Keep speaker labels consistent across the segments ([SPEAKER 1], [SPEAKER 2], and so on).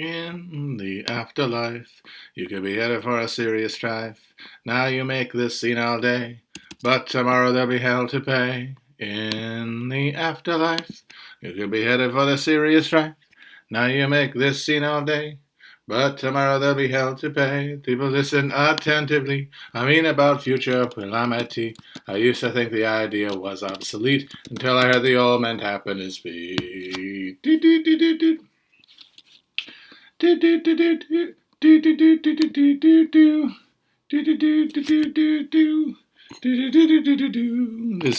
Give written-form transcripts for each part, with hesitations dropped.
[SPEAKER 1] In the afterlife, you could be headed for a serious strife. Now you make this scene all day, but tomorrow there'll be hell to pay. In the afterlife, you could be headed for the serious strife. Now you make this scene all day, but tomorrow there'll be hell to pay. People listen attentively. I mean about future calamity. I used to think the idea was obsolete until I heard the old man tapping his feet. This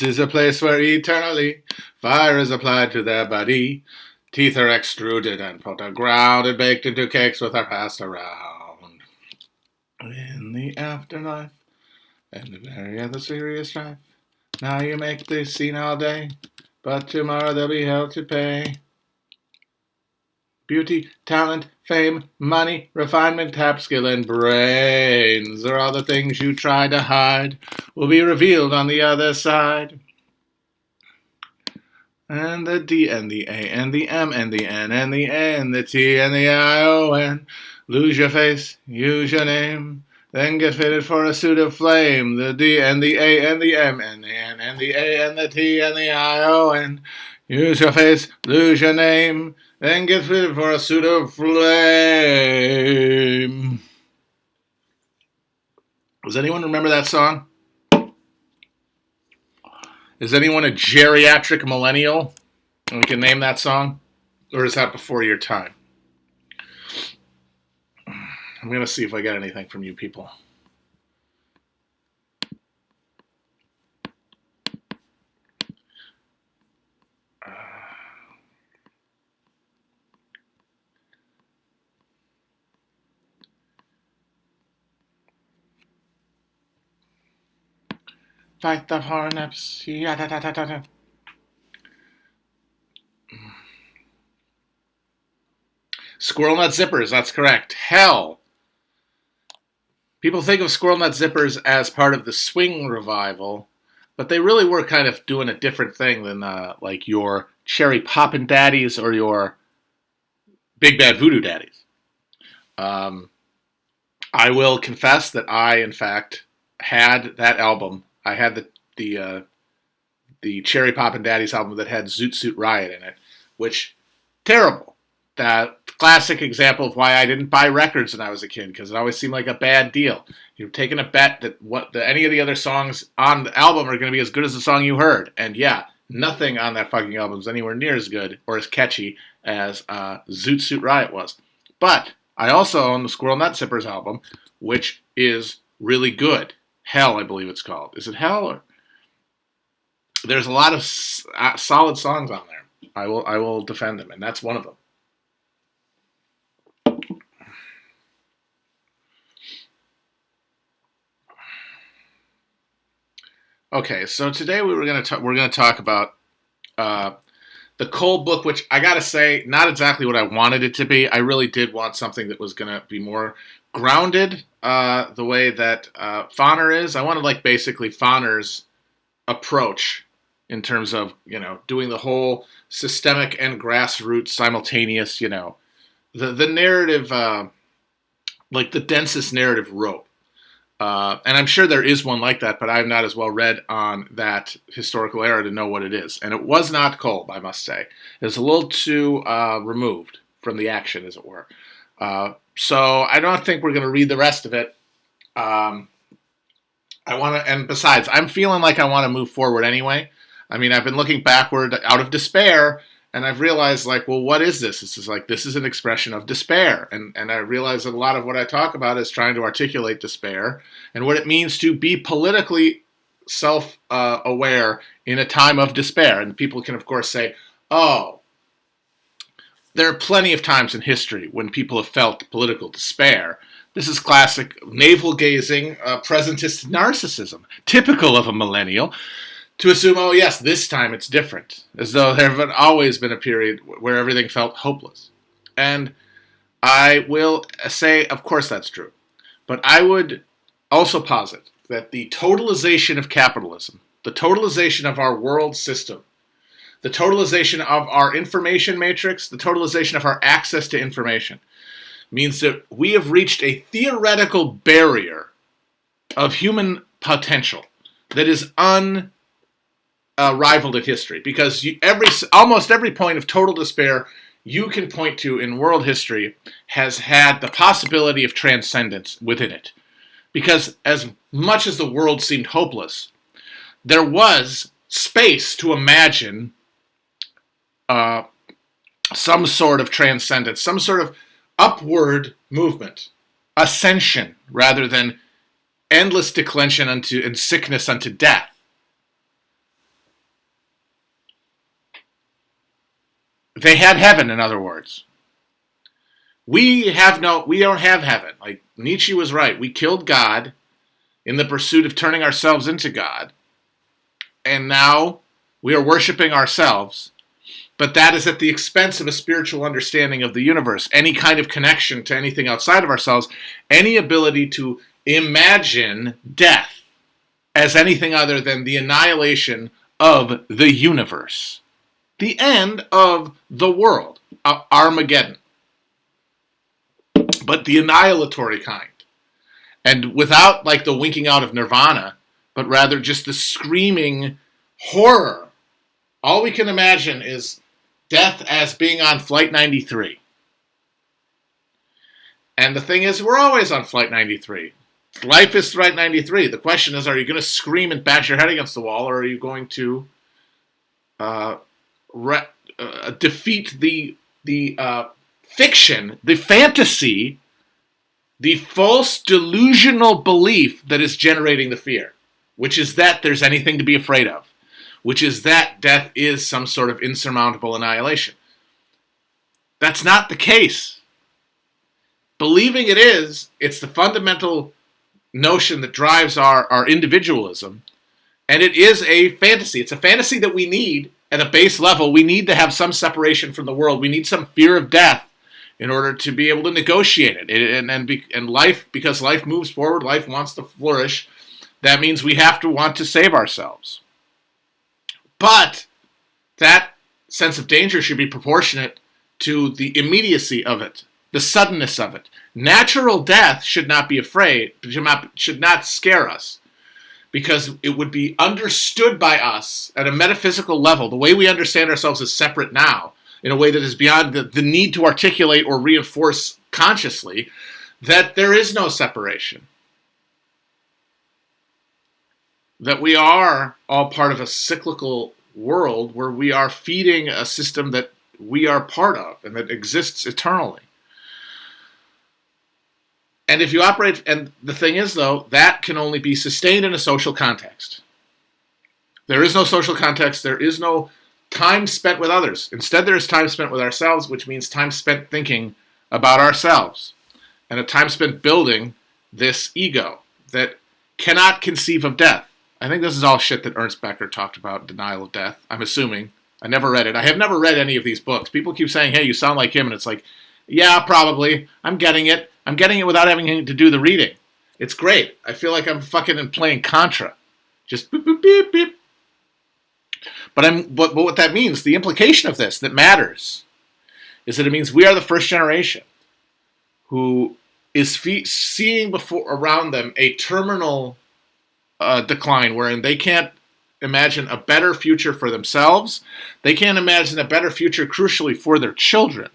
[SPEAKER 1] is a place where eternally fire is applied to their body. Teeth are extruded and put to ground and baked into cakes with are passed around. In the afterlife, and the very other serious strife. Now you make this scene all day, but tomorrow there'll be hell to pay. Beauty, talent, fame, money, refinement, tap, skill, and brains are all the things you try to hide, will be revealed on the other side. And the D and the A and the M and the N and the A and the T and the I-O-N. Lose your face, use your name, then get fitted for a suit of flame. The D and the A and the M and the N and the A and the T and the I-O-N. Use your face, lose your name, then get fitted for a suit of flame. Does anyone remember that song? Is anyone a geriatric millennial? And we can name that song? Or is that before your time? I'm going to see if I get anything from you people. Fight the hornets. Squirrel nut zippers, that's correct. Hell. People think of squirrel nut zippers as part of the swing revival, but they really were kind of doing a different thing than like your cherry poppin' daddies or your big bad voodoo daddies. I will confess that I, in fact, had that album. I had the Cherry Poppin' Daddies album that had Zoot Suit Riot in it, which, terrible. That classic example of why I didn't buy records when I was a kid, because it always seemed like a bad deal. You're taking a bet that any of the other songs on the album are going to be as good as the song you heard. And yeah, nothing on that fucking album is anywhere near as good or as catchy as Zoot Suit Riot was. But I also own the Squirrel Nut Zippers album, which is really good. Hell, I believe it's called. Is it Hell? Or... There's a lot of solid songs on there. I will defend them, and that's one of them. Okay, so today we're going to talk about the Cole book, which I gotta say, not exactly what I wanted it to be. I really did want something that was gonna be more grounded, the way that Fauner is. I wanted like basically Fauner's approach in terms of doing the whole systemic and grassroots simultaneous, the narrative, like the densest narrative rope. And I'm sure there is one like that, but I'm not as well read on that historical era to know what it is. And it was not Kolb, I must say. It was a little too removed from the action, as it were. So I don't think we're going to read the rest of it. I want to, and besides, I'm feeling like I want to move forward anyway. I mean, I've been looking backward out of despair, and I've realized, like, well, what is this? This is an expression of despair. And I realize that a lot of what I talk about is trying to articulate despair and what it means to be politically self-aware in a time of despair. And people can, of course, say, oh, there are plenty of times in history when people have felt political despair. This is classic navel-gazing, presentist narcissism, typical of a millennial. To assume, oh yes, this time it's different, as though there had always been a period where everything felt hopeless. And I will say, of course that's true. But I would also posit that the totalization of capitalism, the totalization of our world system, the totalization of our information matrix, the totalization of our access to information, means that we have reached a theoretical barrier of human potential that is unrivaled in history. Because almost every point of total despair you can point to in world history has had the possibility of transcendence within it. Because as much as the world seemed hopeless, there was space to imagine some sort of transcendence, some sort of upward movement, ascension, rather than endless declension and sickness unto death. They had heaven, in other words. We don't have heaven. Like Nietzsche was right. We killed God in the pursuit of turning ourselves into God. And now we are worshiping ourselves. But that is at the expense of a spiritual understanding of the universe, any kind of connection to anything outside of ourselves, any ability to imagine death as anything other than the annihilation of the universe. The end of the world. Armageddon. But the annihilatory kind. And without like the winking out of nirvana, but rather just the screaming horror. All we can imagine is death as being on Flight 93. And the thing is, we're always on Flight 93. Life is Flight 93. The question is, are you going to scream and bash your head against the wall, or are you going to defeat the fiction, the fantasy, the false delusional belief that is generating the fear, which is that there's anything to be afraid of, which is that death is some sort of insurmountable annihilation. That's not the case. Believing it is, it's the fundamental notion that drives our individualism, and it is a fantasy. It's a fantasy that we need at a base level. We need to have some separation from the world. We need some fear of death in order to be able to negotiate it. And life, because life moves forward, life wants to flourish, that means we have to want to save ourselves. But that sense of danger should be proportionate to the immediacy of it, the suddenness of it. Natural death should not be should not scare us, because it would be understood by us at a metaphysical level, the way we understand ourselves as separate now, in a way that is beyond the need to articulate or reinforce consciously, that there is no separation. That we are all part of a cyclical world where we are feeding a system that we are part of and that exists eternally. And if you operate, and the thing is though, that can only be sustained in a social context. There is no social context, there is no time spent with others. Instead, there is time spent with ourselves, which means time spent thinking about ourselves. And a time spent building this ego that cannot conceive of death. I think this is all shit that Ernst Becker talked about, denial of death. I'm assuming. I never read it. I have never read any of these books. People keep saying, hey, you sound like him. And it's like, yeah, probably. I'm getting it. I'm getting it without having to do the reading. It's great. I feel like I'm fucking playing Contra. Just boop, boop, beep, beep. But what that means, the implication of this that matters, is that it means we are the first generation who is seeing around them a terminal decline, wherein they can't imagine a better future for themselves. They can't imagine a better future, crucially, for their children.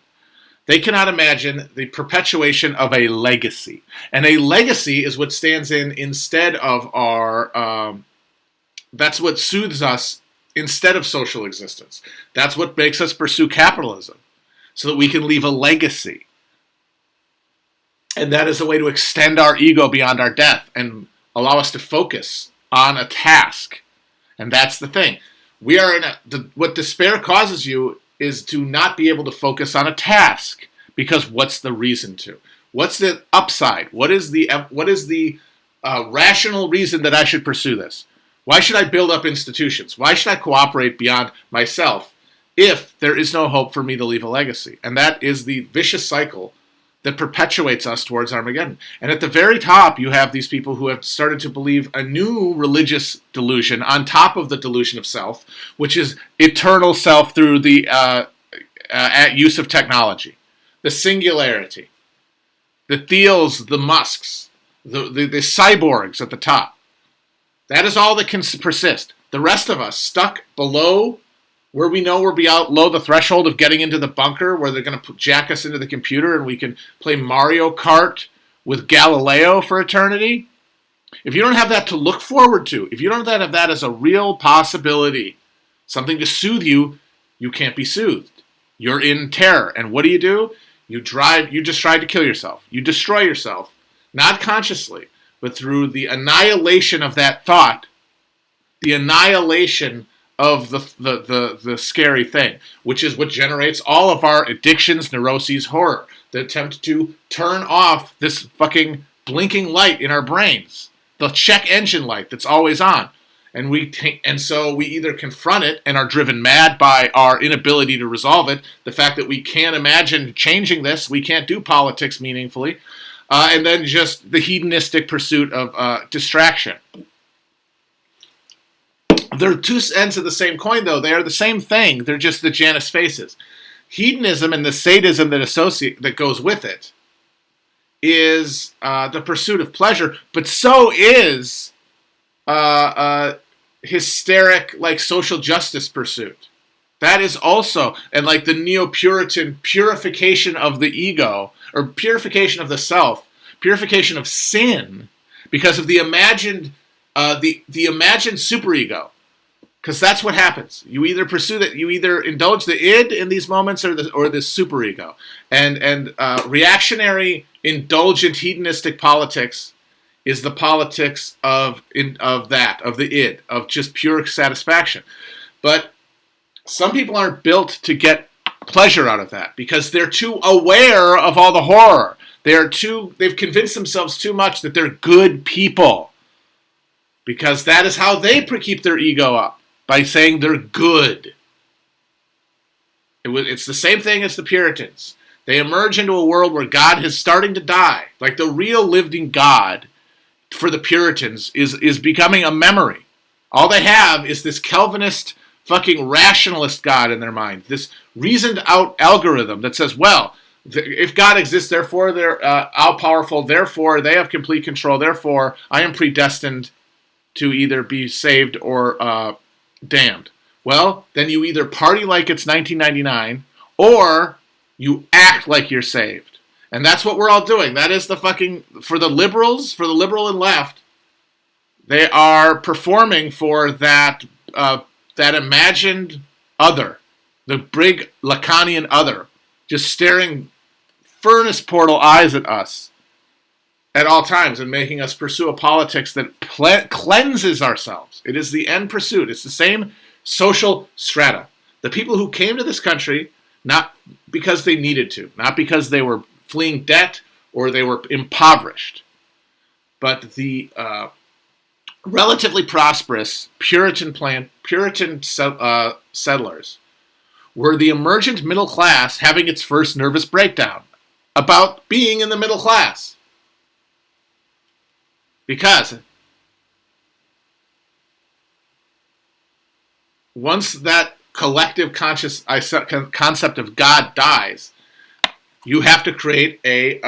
[SPEAKER 1] They cannot imagine the perpetuation of a legacy. And a legacy is what stands instead of our... that's what soothes us instead of social existence. That's what makes us pursue capitalism, so that we can leave a legacy. And that is a way to extend our ego beyond our death and allow us to focus on a task. And that's the thing. We are what despair causes you is to not be able to focus on a task, because what's the reason to? What's the upside? What is the rational reason that I should pursue this? Why should I build up institutions? Why should I cooperate beyond myself if there is no hope for me to leave a legacy? And that is the vicious cycle that perpetuates us towards Armageddon. And at the very top, you have these people who have started to believe a new religious delusion on top of the delusion of self, which is eternal self through the use of technology, the singularity, the Thiels, the Musks, the cyborgs at the top. That is all that can persist. The rest of us, stuck below where we know we're below the threshold of getting into the bunker, where they're going to jack us into the computer and we can play Mario Kart with Galileo for eternity. If you don't have that to look forward to, if you don't have that as a real possibility, something to soothe you, you can't be soothed. You're in terror. And what do? You just try to kill yourself. You destroy yourself, not consciously, but through the annihilation of that thought, the annihilation of the scary thing, which is what generates all of our addictions, neuroses, horror. The attempt to turn off this fucking blinking light in our brains, the check engine light that's always on. And so we either confront it and are driven mad by our inability to resolve it, the fact that we can't imagine changing this, we can't do politics meaningfully, and then just the hedonistic pursuit of distraction. They're two ends of the same coin, though. They are the same thing. They're just the Janus faces. Hedonism and the sadism that goes with it is the pursuit of pleasure, but so is hysteric, like, social justice pursuit. That is also, and like the Neo-Puritan purification of the ego, or purification of the self, purification of sin, because of the imagined superego. Because that's what happens. You either pursue that, you either indulge the id in these moments, or the superego. And reactionary, indulgent, hedonistic politics is the politics of the id, of just pure satisfaction. But some people aren't built to get pleasure out of that because they're too aware of all the horror. They've convinced themselves too much that they're good people, because that is how they keep their ego up, by saying they're good. It's the same thing as the Puritans. They emerge into a world where God is starting to die. Like the real living God for the Puritans is becoming a memory. All they have is this Calvinist fucking rationalist God in their mind. This reasoned out algorithm that says, well, if God exists, therefore they're all-powerful, therefore they have complete control, therefore I am predestined to either be saved or damned. Well, then you either party like it's 1999 or you act like you're saved. And that's what we're all doing. That is the fucking, for the liberal and left, they are performing for that imagined other, the big Lacanian other, just staring furnace portal eyes at us at all times and making us pursue a politics that cleanses ourselves. It is the end pursuit. It's the same social strata. The people who came to this country, not because they needed to, not because they were fleeing debt or they were impoverished, but the relatively prosperous Puritan settlers were the emergent middle class having its first nervous breakdown about being in the middle class. Because once that collective conscious concept of God dies, you have to create a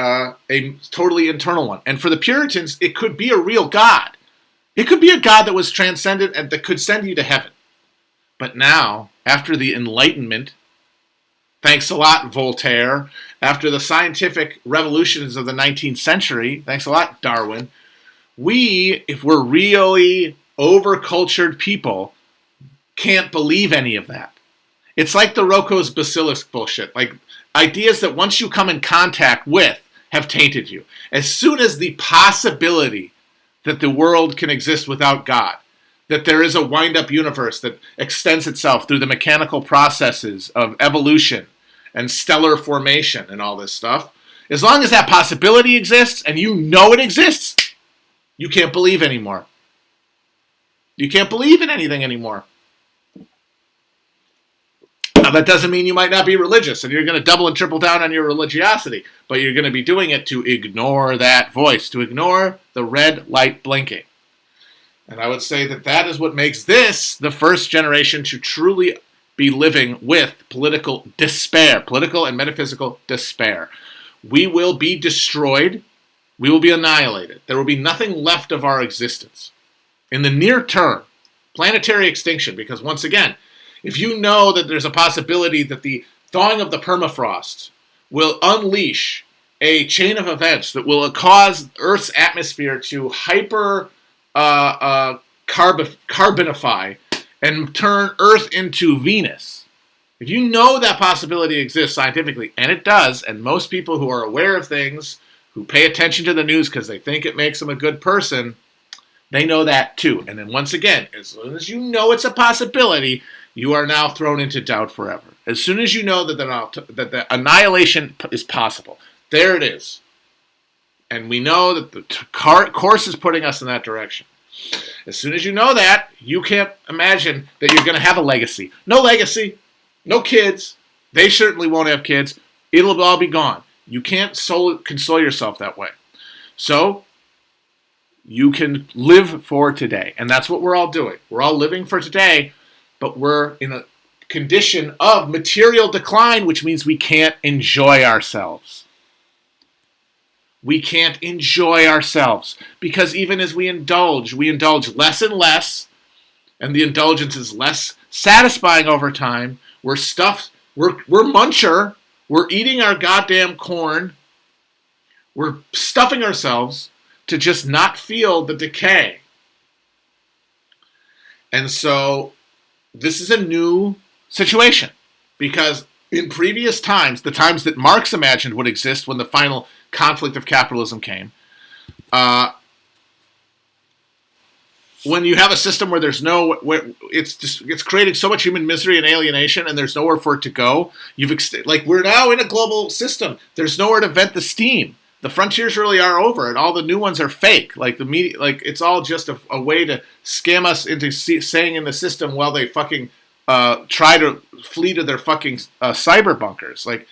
[SPEAKER 1] totally internal one. And for the Puritans, it could be a real God. It could be a God that was transcendent and that could send you to heaven. But now, after the Enlightenment, thanks a lot, Voltaire, after the scientific revolutions of the 19th century, thanks a lot, Darwin, if we're really over-cultured people, can't believe any of that. It's like the Rocco's basilisk bullshit. Like, ideas that once you come in contact with have tainted you. As soon as the possibility that the world can exist without God, that there is a wind-up universe that extends itself through the mechanical processes of evolution and stellar formation and all this stuff, as long as that possibility exists and you know it exists, you can't believe anymore. You can't believe in anything anymore. Now, that doesn't mean you might not be religious and you're going to double and triple down on your religiosity, but you're going to be doing it to ignore that voice, to ignore the red light blinking. And I would say that that is what makes this the first generation to truly be living with political despair, political and metaphysical despair. We will be destroyed. We will be annihilated. There will be nothing left of our existence. In the near term, planetary extinction, because once again, if you know that there's a possibility that the thawing of the permafrost will unleash a chain of events that will cause Earth's atmosphere to carbonify and turn Earth into Venus, if you know that possibility exists scientifically, and it does, and most people who are aware of things, who pay attention to the news because they think it makes them a good person, they know that too. And then once again, as soon as you know it's a possibility, you are now thrown into doubt forever. As soon as you know that the annihilation is possible, there it is. And we know that the course is putting us in that direction. As soon as you know that, you can't imagine that you're going to have a legacy. No legacy, no kids. They certainly won't have kids. It'll all be gone. You can't console yourself that way. So you can live for today. And that's what we're all doing. We're all living for today, but we're in a condition of material decline, which means we can't enjoy ourselves. We can't enjoy ourselves because even as we indulge less and less, and the indulgence is less satisfying over time. We're stuffed. We're muncher. We're eating our goddamn corn. We're stuffing ourselves to just not feel the decay. And so this is a new situation because in previous times, the times that Marx imagined would exist when the final conflict of capitalism came, when you have a system where there's it's creating so much human misery and alienation, and there's nowhere for it to go. We're now in a global system. There's nowhere to vent the steam. The frontiers really are over, and all the new ones are fake. Like the media, it's all just a way to scam us into staying in the system while they fucking try to flee to their fucking cyber bunkers. Like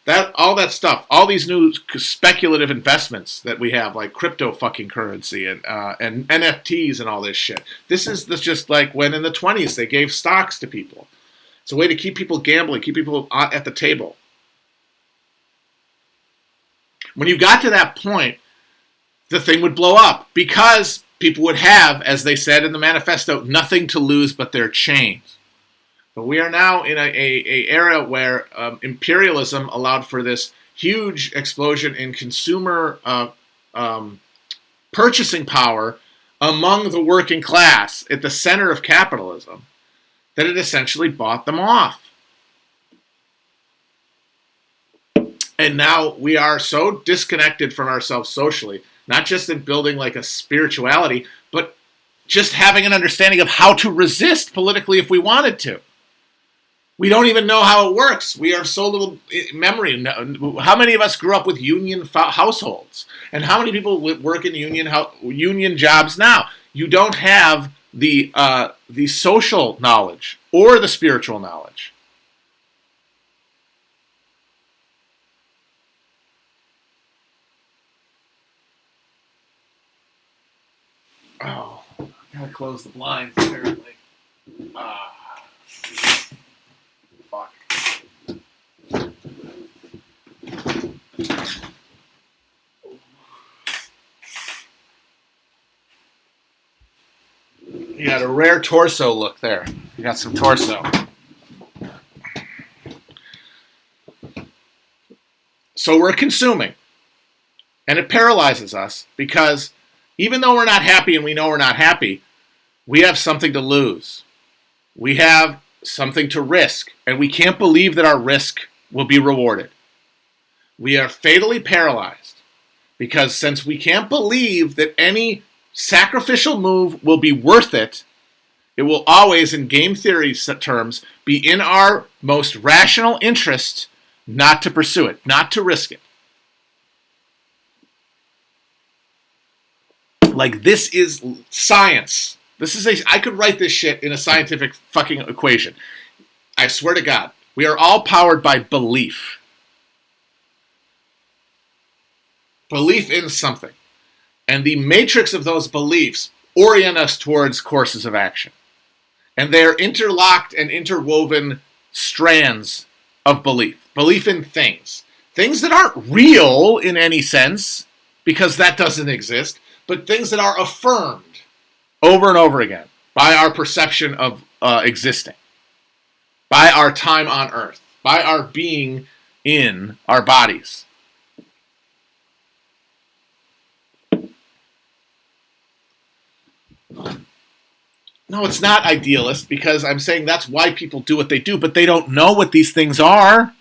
[SPEAKER 1] that, all that stuff, all these new speculative investments that we have, like crypto fucking currency and NFTs and all this shit. This is just like when in the 1920s they gave stocks to people. It's a way to keep people gambling, keep people at the table. When you got to that point, the thing would blow up because people would have, as they said in the manifesto, nothing to lose but their chains. But we are now in a era where imperialism allowed for this huge explosion in consumer purchasing power among the working class at the center of capitalism that it essentially bought them off. And now we are so disconnected from ourselves socially, not just in building like a spirituality, but just having an understanding of how to resist politically if we wanted to. We don't even know how it works. We have so little memory. How many of us grew up with union households? And how many people work in union jobs now? You don't have the social knowledge or the spiritual knowledge. Oh, I gotta close the blinds apparently. Fuck. You got a rare torso look there. You got some torso. So we're consuming. And it paralyzes us because even though we're not happy and we know we're not happy, we have something to lose. We have something to risk. And we can't believe that our risk will be rewarded. We are fatally paralyzed because since we can't believe that any sacrificial move will be worth it, it will always, in game theory terms, be in our most rational interest not to pursue it, not to risk it. Like, this is science. I could write this shit in a scientific fucking equation. I swear to God. We are all powered by belief. Belief in something. And the matrix of those beliefs orient us towards courses of action. And they are interlocked and interwoven strands of belief. Belief in things. Things that aren't real in any sense, because that doesn't exist, but things that are affirmed over and over again by our perception of existing, by our time on earth, by our being in our bodies. No, it's not idealist, because I'm saying that's why people do what they do, but they don't know what these things are.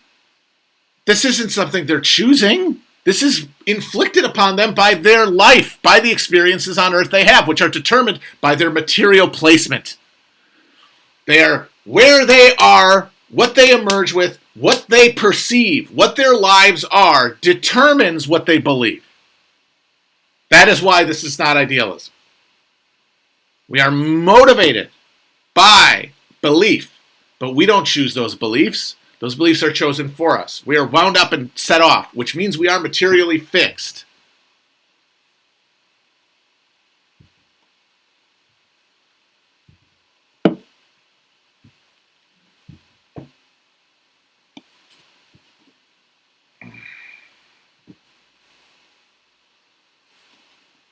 [SPEAKER 1] This isn't something they're choosing. This is inflicted upon them by their life, by the experiences on earth they have, which are determined by their material placement. They are where they are, what they emerge with, what they perceive, what their lives are, determines what they believe. That is why this is not idealism. We are motivated by belief, but we don't choose those beliefs. Those beliefs are chosen for us. We are wound up and set off, which means we are materially fixed.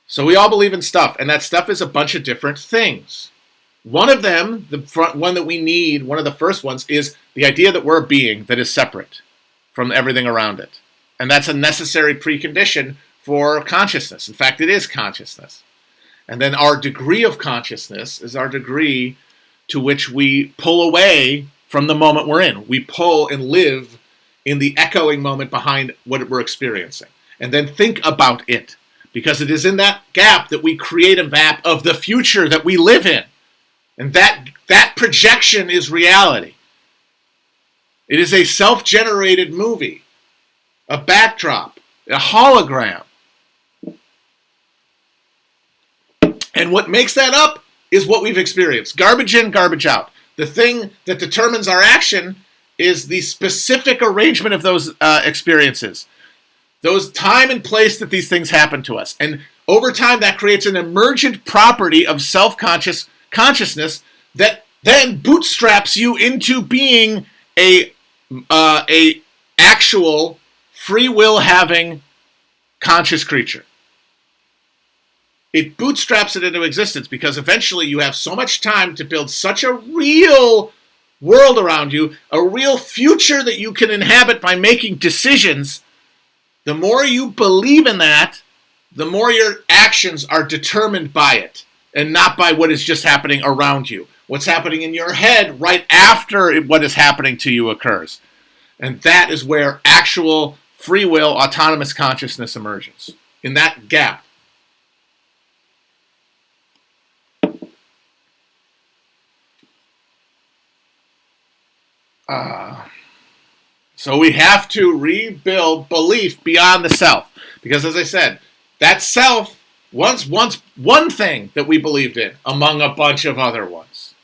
[SPEAKER 1] So we all believe in stuff, and that stuff is a bunch of different things. One of them, the front one that we need, one of the first ones, is the idea that we're a being that is separate from everything around it. And that's a necessary precondition for consciousness. In fact, it is consciousness. And then our degree of consciousness is our degree to which we pull away from the moment we're in. We pull and live in the echoing moment behind what we're experiencing. And then think about it. Because it is in that gap that we create a map of the future that we live in. And that projection is reality. It is a self-generated movie, a backdrop, a hologram. And what makes that up is what we've experienced. Garbage in, garbage out. The thing that determines our action is the specific arrangement of those experiences. Those time and place that these things happen to us. And over time, that creates an emergent property of consciousness that then bootstraps you into being a actual free will having conscious creature. It bootstraps it into existence because eventually you have so much time to build such a real world around you, a real future that you can inhabit by making decisions. The more you believe in that, the more your actions are determined by it and not by what is just happening around you. What's happening in your head right after what is happening to you occurs. And that is where actual free will, autonomous consciousness emerges. In that gap. So we have to rebuild belief beyond the self. Because as I said, that self was once one thing that we believed in among a bunch of other ones.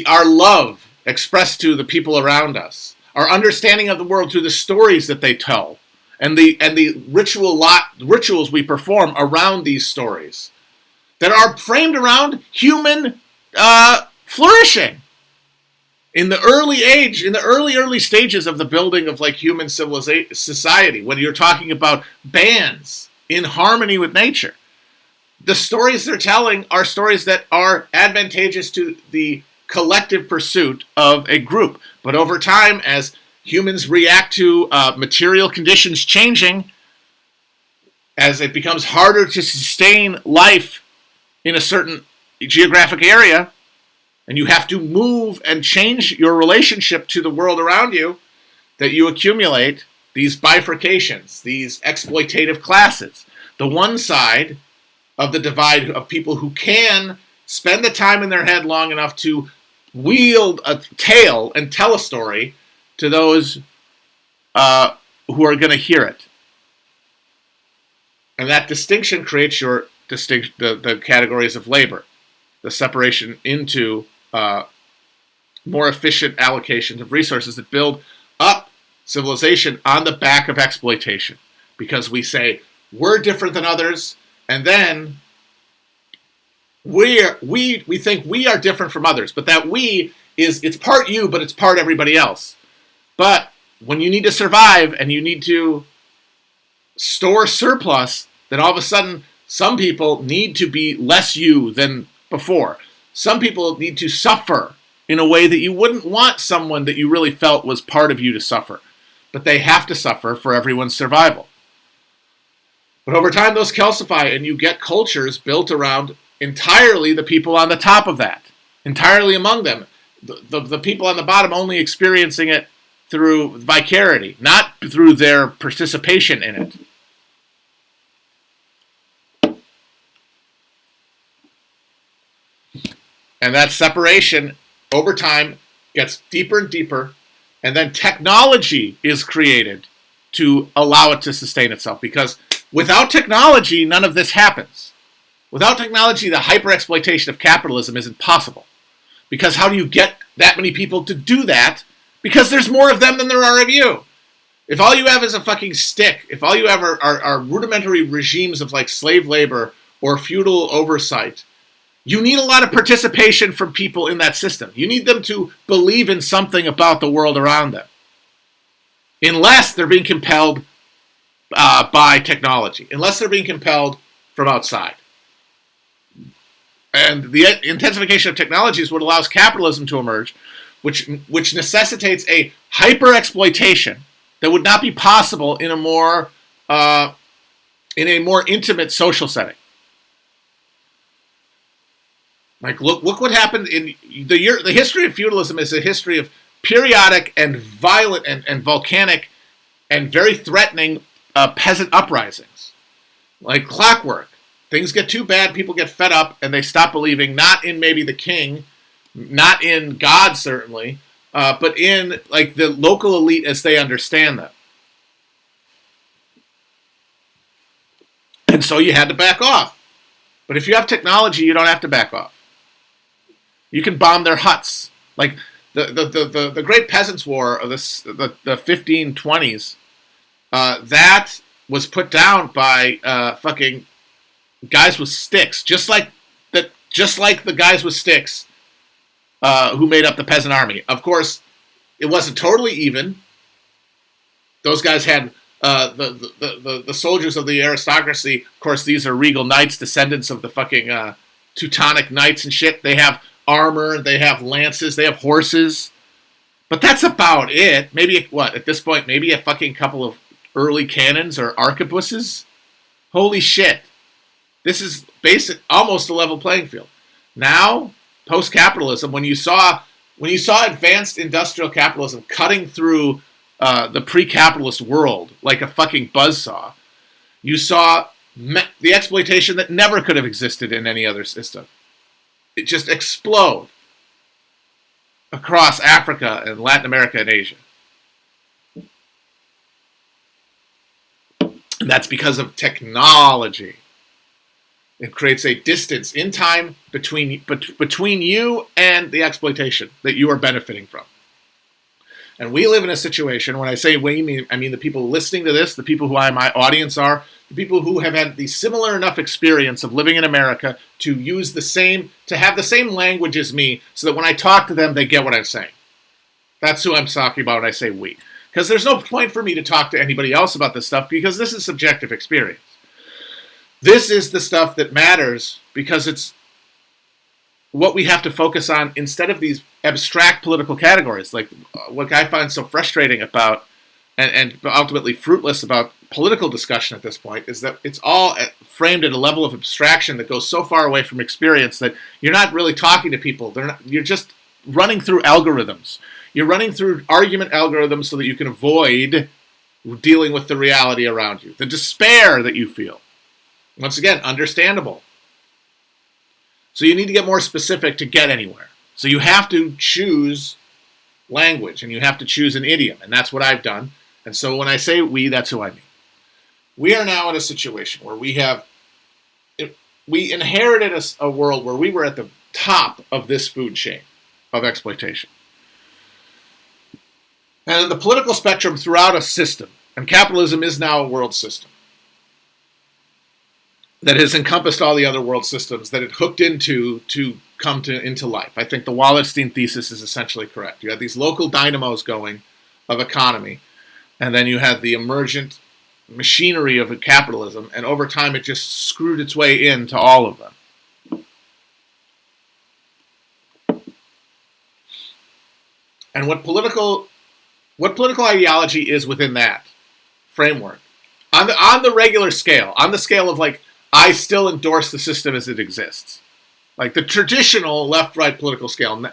[SPEAKER 1] Our love expressed to the people around us. Our understanding of the world through the stories that they tell. And the rituals we perform around these stories. That are framed around human flourishing. In the early stages of the building of like human society, when you're talking about bands in harmony with nature, the stories they're telling are stories that are advantageous to the collective pursuit of a group. But over time, as humans react to material conditions changing, as it becomes harder to sustain life in a certain geographic area, and you have to move and change your relationship to the world around you, that you accumulate these bifurcations, these exploitative classes. The one side of the divide of people who can spend the time in their head long enough to wield a tale and tell a story to those who are going to hear it. And that distinction creates the categories of labor, the separation into more efficient allocations of resources that build up civilization on the back of exploitation. Because we say, we're different than others, and then we think we are different from others, but that we is, it's part you, but it's part everybody else. But when you need to survive and you need to store surplus, then all of a sudden some people need to be less you than before. Some people need to suffer in a way that you wouldn't want someone that you really felt was part of you to suffer. But they have to suffer for everyone's survival. But over time, those calcify, and you get cultures built around entirely the people on the top of that, entirely among them. The people on the bottom only experiencing it through vicarity, not through their participation in it. And that separation over time gets deeper and deeper, and then technology is created to allow it to sustain itself. Because without technology, none of this happens. Without technology, the hyper-exploitation of capitalism isn't possible. Because how do you get that many people to do that? Because there's more of them than there are of you. If all you have is a fucking stick, if all you have are rudimentary regimes of like slave labor or feudal oversight, you need a lot of participation from people in that system. You need them to believe in something about the world around them. Unless they're being compelled by technology. Unless they're being compelled from outside. And the intensification of technology is what allows capitalism to emerge, which necessitates a hyper-exploitation that would not be possible in a more intimate social setting. Like, look what happened in the history of feudalism is a history of periodic and violent and volcanic and very threatening peasant uprisings. Like clockwork. Things get too bad, people get fed up, and they stop believing, not in maybe the king, not in God certainly, but in like the local elite as they understand them. And so you had to back off. But if you have technology, you don't have to back off. You can bomb their huts. Like the Great Peasants' War of the 1520s, that was put down by fucking guys with sticks, just like the guys with sticks who made up the peasant army. Of course, it wasn't totally even. Those guys had the soldiers of the aristocracy. Of course, these are regal knights, descendants of the fucking Teutonic knights and shit. They have armor, they have lances, they have horses. But that's about it. Maybe, at this point, maybe a fucking couple of early cannons or arquebuses? Holy shit. This is basic, almost a level playing field. Now, post-capitalism, when you saw advanced industrial capitalism cutting through the pre-capitalist world like a fucking buzzsaw, you saw the exploitation that never could have existed in any other system. It just explode across Africa and Latin America and Asia. And that's because of technology. It creates a distance in time between you and the exploitation that you are benefiting from. And we live in a situation, when I say we, I mean the people listening to this, the people who my audience are, the people who have had the similar enough experience of living in America to have the same language as me, so that when I talk to them, they get what I'm saying. That's who I'm talking about when I say we. Because there's no point for me to talk to anybody else about this stuff, because this is subjective experience. This is the stuff that matters, because it's what we have to focus on instead of these abstract political categories. Like what I find so frustrating about, and ultimately fruitless about political discussion at this point, is that it's all framed at a level of abstraction that goes so far away from experience that you're not really talking to people. You're just running through algorithms. You're running through argument algorithms so that you can avoid dealing with the reality around you. The despair that you feel. Once again, understandable. So you need to get more specific to get anywhere. So you have to choose language, and you have to choose an idiom, and that's what I've done. And so when I say we, that's who I mean. We are now in a situation where we inherited a world where we were at the top of this food chain of exploitation. And the political spectrum throughout a system, and capitalism is now a world system that has encompassed all the other world systems that it hooked into to come into life. I think the Wallerstein thesis is essentially correct. You have these local dynamos going of economy, and then you have the emergent machinery of capitalism, and over time it just screwed its way into all of them. And what political ideology is within that framework, on the regular scale, on the scale of like, I still endorse the system as it exists, like the traditional left-right political scale,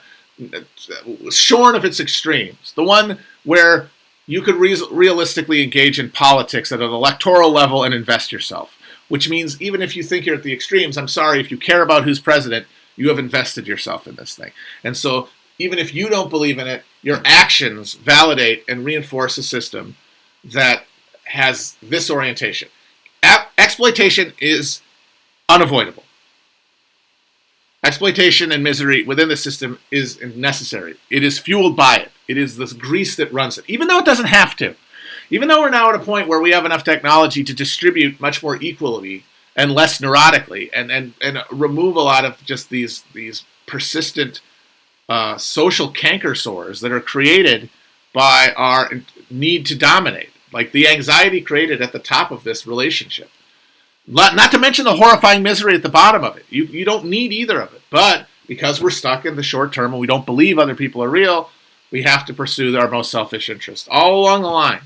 [SPEAKER 1] shorn of its extremes, the one where you could realistically engage in politics at an electoral level and invest yourself, which means even if you think you're at the extremes, I'm sorry, if you care about who's president, you have invested yourself in this thing. And so even if you don't believe in it, your actions validate and reinforce a system that has this orientation. Exploitation is unavoidable. Exploitation and misery within the system is necessary. It is fueled by it. It is this grease that runs it, even though it doesn't have to. Even though we're now at a point where we have enough technology to distribute much more equally and less neurotically, and remove a lot of just these persistent social canker sores that are created by our need to dominate, like the anxiety created at the top of this relationship. Not to mention the horrifying misery at the bottom of it. You don't need either of it. But because we're stuck in the short term and we don't believe other people are real, we have to pursue our most selfish interests all along the line.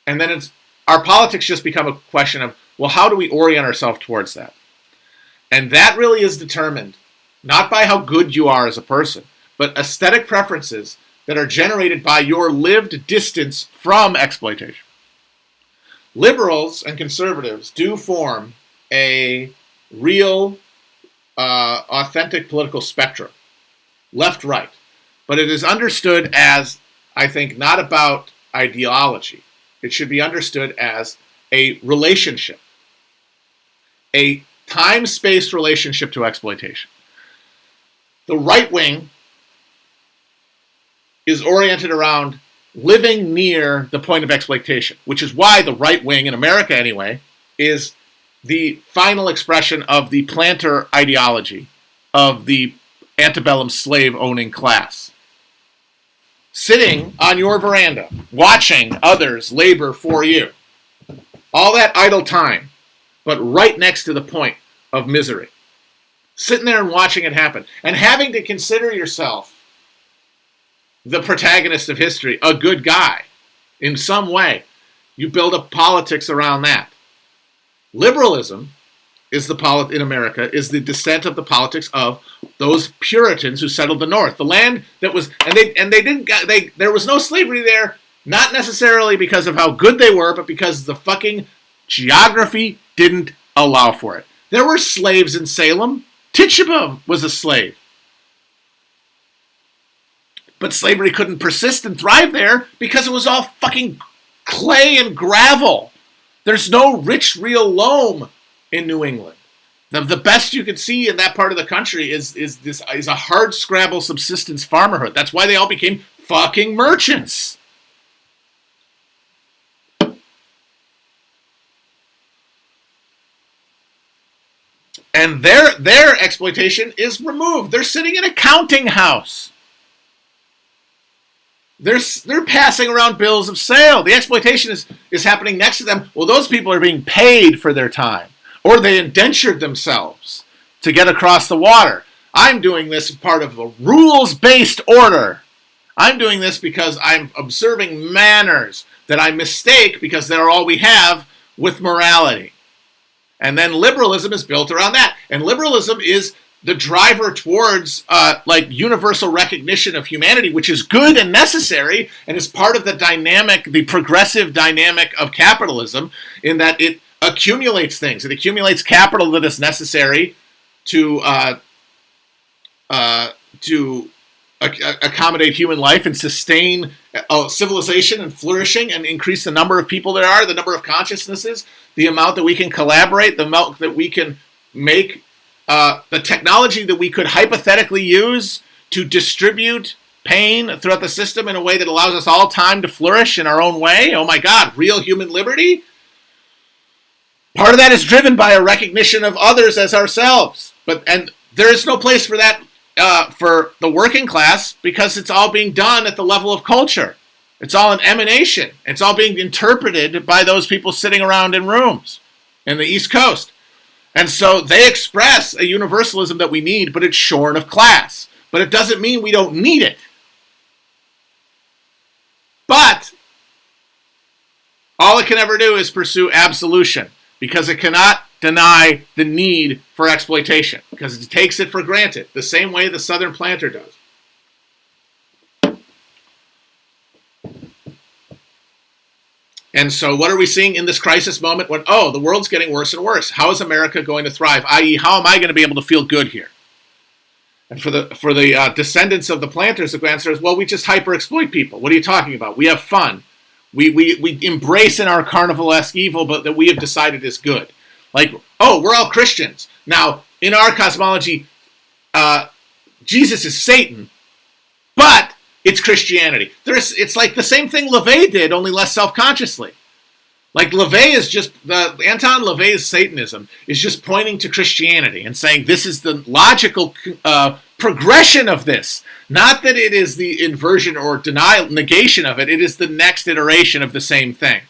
[SPEAKER 1] And then our politics just become a question of, well, how do we orient ourselves towards that? And that really is determined not by how good you are as a person, but aesthetic preferences that are generated by your lived distance from exploitation. Liberals and conservatives do form a real, authentic political spectrum, left-right. But it is understood as, I think, not about ideology. It should be understood as a relationship, a time-space relationship to exploitation. The right wing is oriented around living near the point of exploitation, which is why the right wing, in America anyway, is the final expression of the planter ideology of the antebellum slave-owning class. Sitting on your veranda, watching others labor for you. All that idle time, but right next to the point of misery. Sitting there and watching it happen, and having to consider yourself the protagonist of history, a good guy, in some way. You build a politics around that. Liberalism is in America is the descent of the politics of those Puritans who settled the North, the land that was, there was no slavery there, not necessarily because of how good they were, but because the fucking geography didn't allow for it. There were slaves in Salem. Tituba was a slave. But slavery couldn't persist and thrive there because it was all fucking clay and gravel. There's no rich, real loam in New England. The best you could see in that part of the country is a hard scrabble subsistence farmerhood. That's why they all became fucking merchants. And their exploitation is removed. They're sitting in a counting house. They're passing around bills of sale. The exploitation is happening next to them. Well, those people are being paid for their time. Or they indentured themselves to get across the water. I'm doing this as part of a rules-based order. I'm doing this because I'm observing manners that I mistake because they're all we have with morality. And then liberalism is built around that. And liberalism is the driver towards universal recognition of humanity, which is good and necessary and is part of the dynamic, the progressive dynamic of capitalism, in that it accumulates things. It accumulates capital that is necessary to accommodate human life and sustain civilization and flourishing and increase the number of people there are, the number of consciousnesses, the amount that we can collaborate, the amount that we can make, the technology that we could hypothetically use to distribute pain throughout the system in a way that allows us all time to flourish in our own way. Oh my God, real human liberty? Part of that is driven by a recognition of others as ourselves. And there is no place for that for the working class, because it's all being done at the level of culture. It's all an emanation. It's all being interpreted by those people sitting around in rooms in the East Coast. And so they express a universalism that we need, but it's shorn of class. But it doesn't mean we don't need it. But all it can ever do is pursue absolution, because it cannot deny the need for exploitation, because it takes it for granted, the same way the Southern planter does. And so what are we seeing in this crisis moment when, the world's getting worse and worse? How is America going to thrive? I.e., how am I going to be able to feel good here? And for the descendants of the planters, the answer is, well, we just hyper-exploit people. What are you talking about? We have fun. We embrace in our carnivalesque evil, but that we have decided is good. Like, we're all Christians. Now, in our cosmology, Jesus is Satan, but it's Christianity. It's like the same thing LaVey did, only less self-consciously. Like LaVey is just, Anton LaVey's Satanism is just pointing to Christianity and saying this is the logical progression of this. Not that it is the inversion or denial, negation of it. It is the next iteration of the same thing.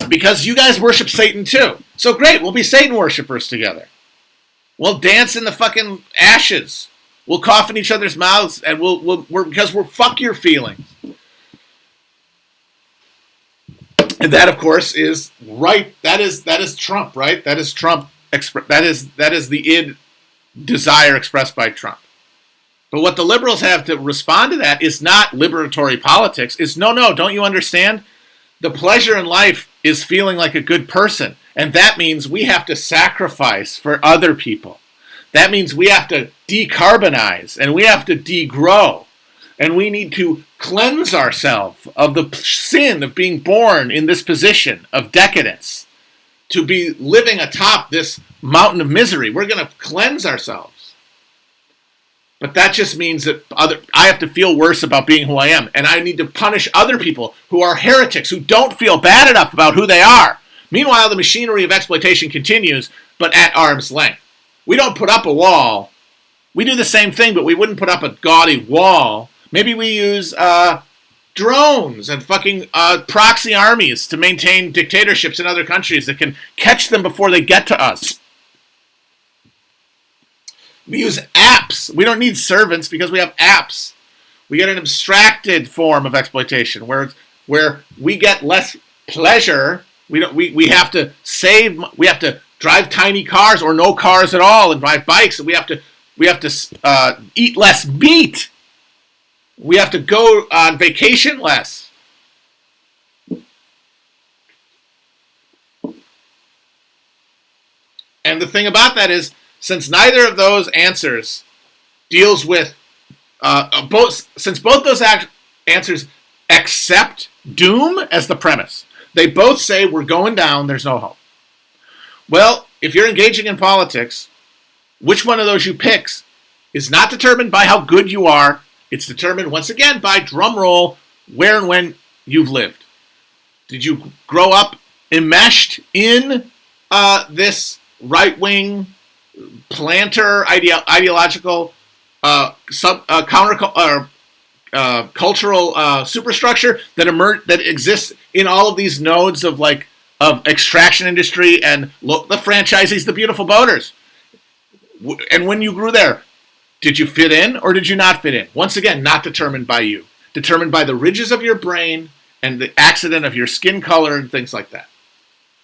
[SPEAKER 1] Because you guys worship Satan too. So great, we'll be Satan worshippers together. We'll dance in the fucking ashes. We'll cough in each other's mouths, and because we're fuck your feelings. And that, of course, is right. That is Trump, right? That is Trump. That is the id desire expressed by Trump. But what the liberals have to respond to that is not liberatory politics. It's no, don't you understand? The pleasure in life is feeling like a good person, and that means we have to sacrifice for other people. That means we have to decarbonize, and we have to degrow, and we need to cleanse ourselves of the sin of being born in this position of decadence, to be living atop this mountain of misery. We're going to cleanse ourselves. But that just means that I have to feel worse about being who I am, and I need to punish other people who are heretics, who don't feel bad enough about who they are. Meanwhile, the machinery of exploitation continues, but at arm's length. We don't put up a wall. We do the same thing, but we wouldn't put up a gaudy wall. Maybe we use drones and fucking proxy armies to maintain dictatorships in other countries that can catch them before they get to us. We use apps. We don't need servants because we have apps. We get an abstracted form of exploitation where we get less pleasure. We have to save. We have to drive tiny cars or no cars at all and ride bikes, and we have to eat less meat. We have to go on vacation less. And the thing about that is, since neither of those answers deals with both those answers accept doom as the premise, they both say we're going down, there's no hope. Well, if you're engaging in politics, which one of those you pick is not determined by how good you are. It's determined, once again, by drum roll, where and when you've lived. Did you grow up enmeshed in this right-wing planter ideological cultural superstructure that exists in all of these nodes of extraction industry and the franchisees, the beautiful boaters? And when you grew there, did you fit in or did you not fit in? Once again, not determined by you. Determined by the ridges of your brain and the accident of your skin color and things like that.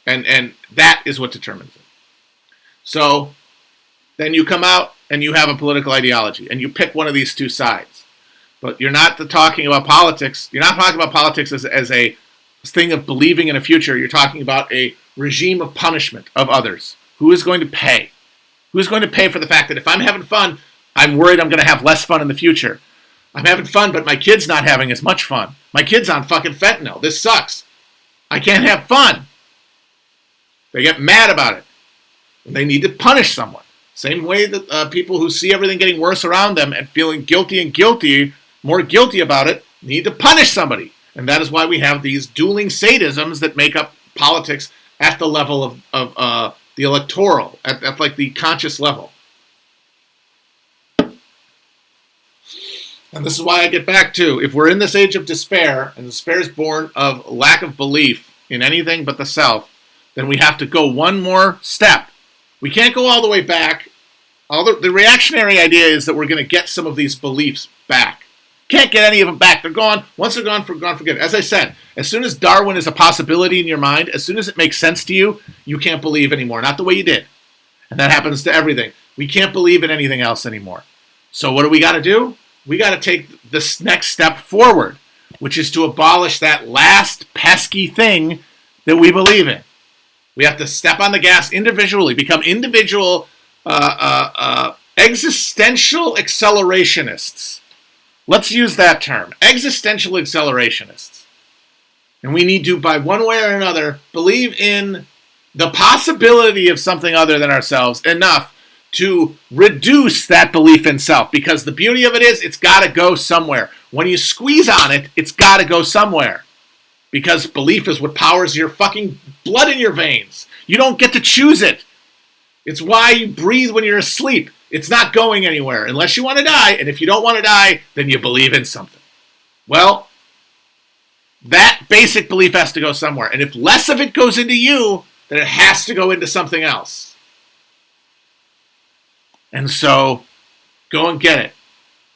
[SPEAKER 1] And that is what determines it. So then you come out and you have a political ideology and you pick one of these two sides. But you're not talking about politics. You're not talking about politics as a thing of believing in a future. You're talking about a regime of punishment of others. Who is going to pay? Who is going to pay for the fact that if I'm having fun, I'm worried I'm going to have less fun in the future? I'm having fun, but my kid's not having as much fun. My kid's on fucking fentanyl. This sucks. I can't have fun. They get mad about it. And they need to punish someone. Same way that people who see everything getting worse around them and feeling more guilty about it, need to punish somebody. And that is why we have these dueling sadisms that make up politics at the level of the electoral, at like the conscious level. And this is why I get back to, if we're in this age of despair, and despair is born of lack of belief in anything but the self, then we have to go one more step. We can't go all the way back. The reactionary idea is that we're going to get some of these beliefs back. Can't get any of them back. They're gone. Once they're gone, forget. As I said, as soon as Darwin is a possibility in your mind, as soon as it makes sense to you, you can't believe anymore. Not the way you did. And that happens to everything. We can't believe in anything else anymore. So what do we got to do? We got to take this next step forward, which is to abolish that last pesky thing that we believe in. We have to step on the gas individually, become individual existential accelerationists. Let's use that term, existential accelerationists. And we need to, by one way or another, believe in the possibility of something other than ourselves enough to reduce that belief in self. Because the beauty of it is, it's got to go somewhere. When you squeeze on it, it's got to go somewhere. Because belief is what powers your fucking blood in your veins. You don't get to choose it. It's why you breathe when you're asleep. It's not going anywhere unless you want to die. And if you don't want to die, then you believe in something. Well, that basic belief has to go somewhere. And if less of it goes into you, then it has to go into something else. And so, go and get it.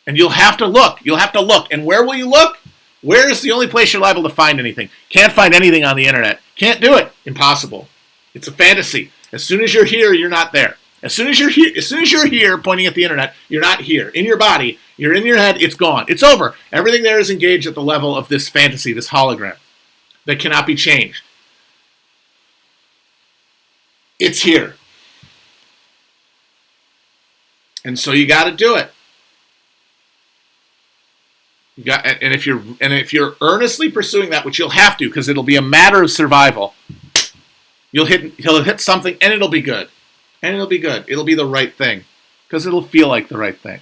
[SPEAKER 1] And you'll have to look. You'll have to look. And where will you look? Where is the only place you're liable to find anything? Can't find anything on the internet. Can't do it. Impossible. It's a fantasy. As soon as you're here, you're not there. As soon as you're here pointing at the internet, you're not here. In your body, you're in your head, it's gone. It's over. Everything there is engaged at the level of this fantasy, this hologram that cannot be changed. It's here. And so you got to do it. And if you're earnestly pursuing that, which you'll have to, because it'll be a matter of survival, he'll hit something, and it'll be good. And it'll be good. It'll be the right thing, because it'll feel like the right thing.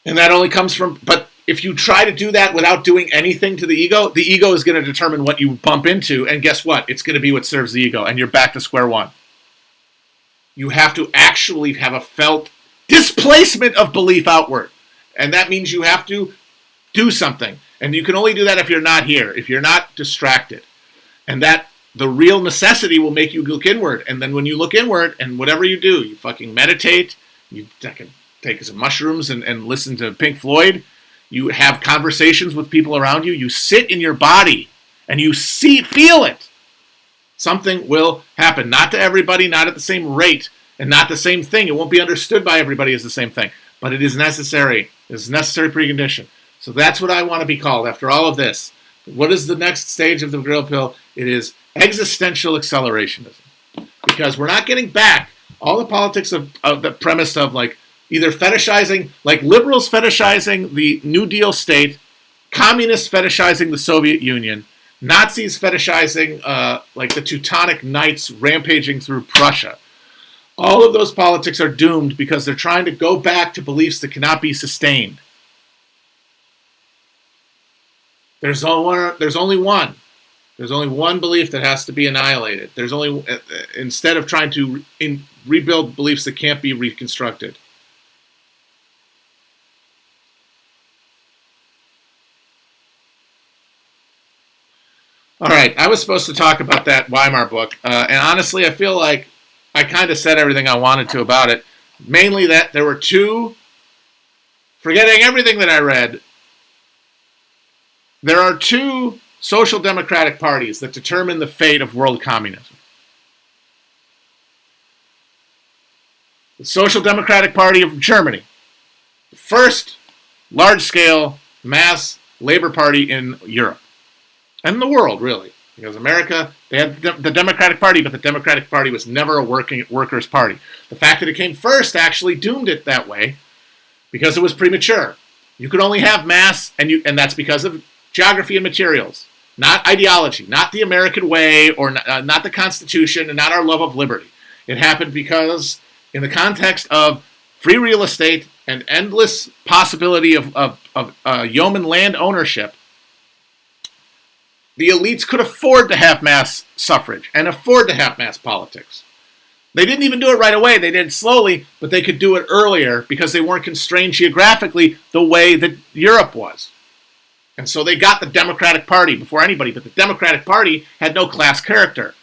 [SPEAKER 1] And that only comes from. But if you try to do that without doing anything to the ego is going to determine what you bump into, and guess what? It's going to be what serves the ego, and you're back to square one. You have to actually have a felt displacement of belief outward. And that means you have to do something. And you can only do that if you're not here, if you're not distracted. And that the real necessity will make you look inward. And then when you look inward, and whatever you do, you fucking meditate, you take some mushrooms and listen to Pink Floyd, you have conversations with people around you, you sit in your body, and you feel it. Something will happen. Not to everybody, not at the same rate, and not the same thing. It won't be understood by everybody as the same thing. But it is necessary. It's a necessary precondition. So that's what I want to be called after all of this. What is the next stage of the grill pill? It is existential accelerationism. Because we're not getting back all the politics of the premise of like either fetishizing, like liberals fetishizing the New Deal state, communists fetishizing the Soviet Union, Nazis fetishizing like the Teutonic Knights rampaging through Prussia. All of those politics are doomed because they're trying to go back to beliefs that cannot be sustained. There's only one. There's only one belief that has to be annihilated. There's only instead of trying to rebuild beliefs that can't be reconstructed. All right, I was supposed to talk about that Weimar book, and honestly, I feel like I kind of said everything I wanted to about it. Mainly that there were two, forgetting everything that I read, there are two social democratic parties that determine the fate of world communism. The Social Democratic Party of Germany, the first large-scale mass labor party in Europe, and in the world, really. Because America, they had the Democratic Party, but the Democratic Party was never a workers' party. The fact that it came first actually doomed it that way because it was premature. You could only have mass, and that's because of geography and materials, not ideology, not the American way, or not the Constitution, and not our love of liberty. It happened because in the context of free real estate and endless possibility of yeoman land ownership, the elites could afford to have mass suffrage and afford to have mass politics. They didn't even do it right away. They did it slowly, but they could do it earlier because they weren't constrained geographically the way that Europe was. And so they got the Democratic Party before anybody, but the Democratic Party had no class character.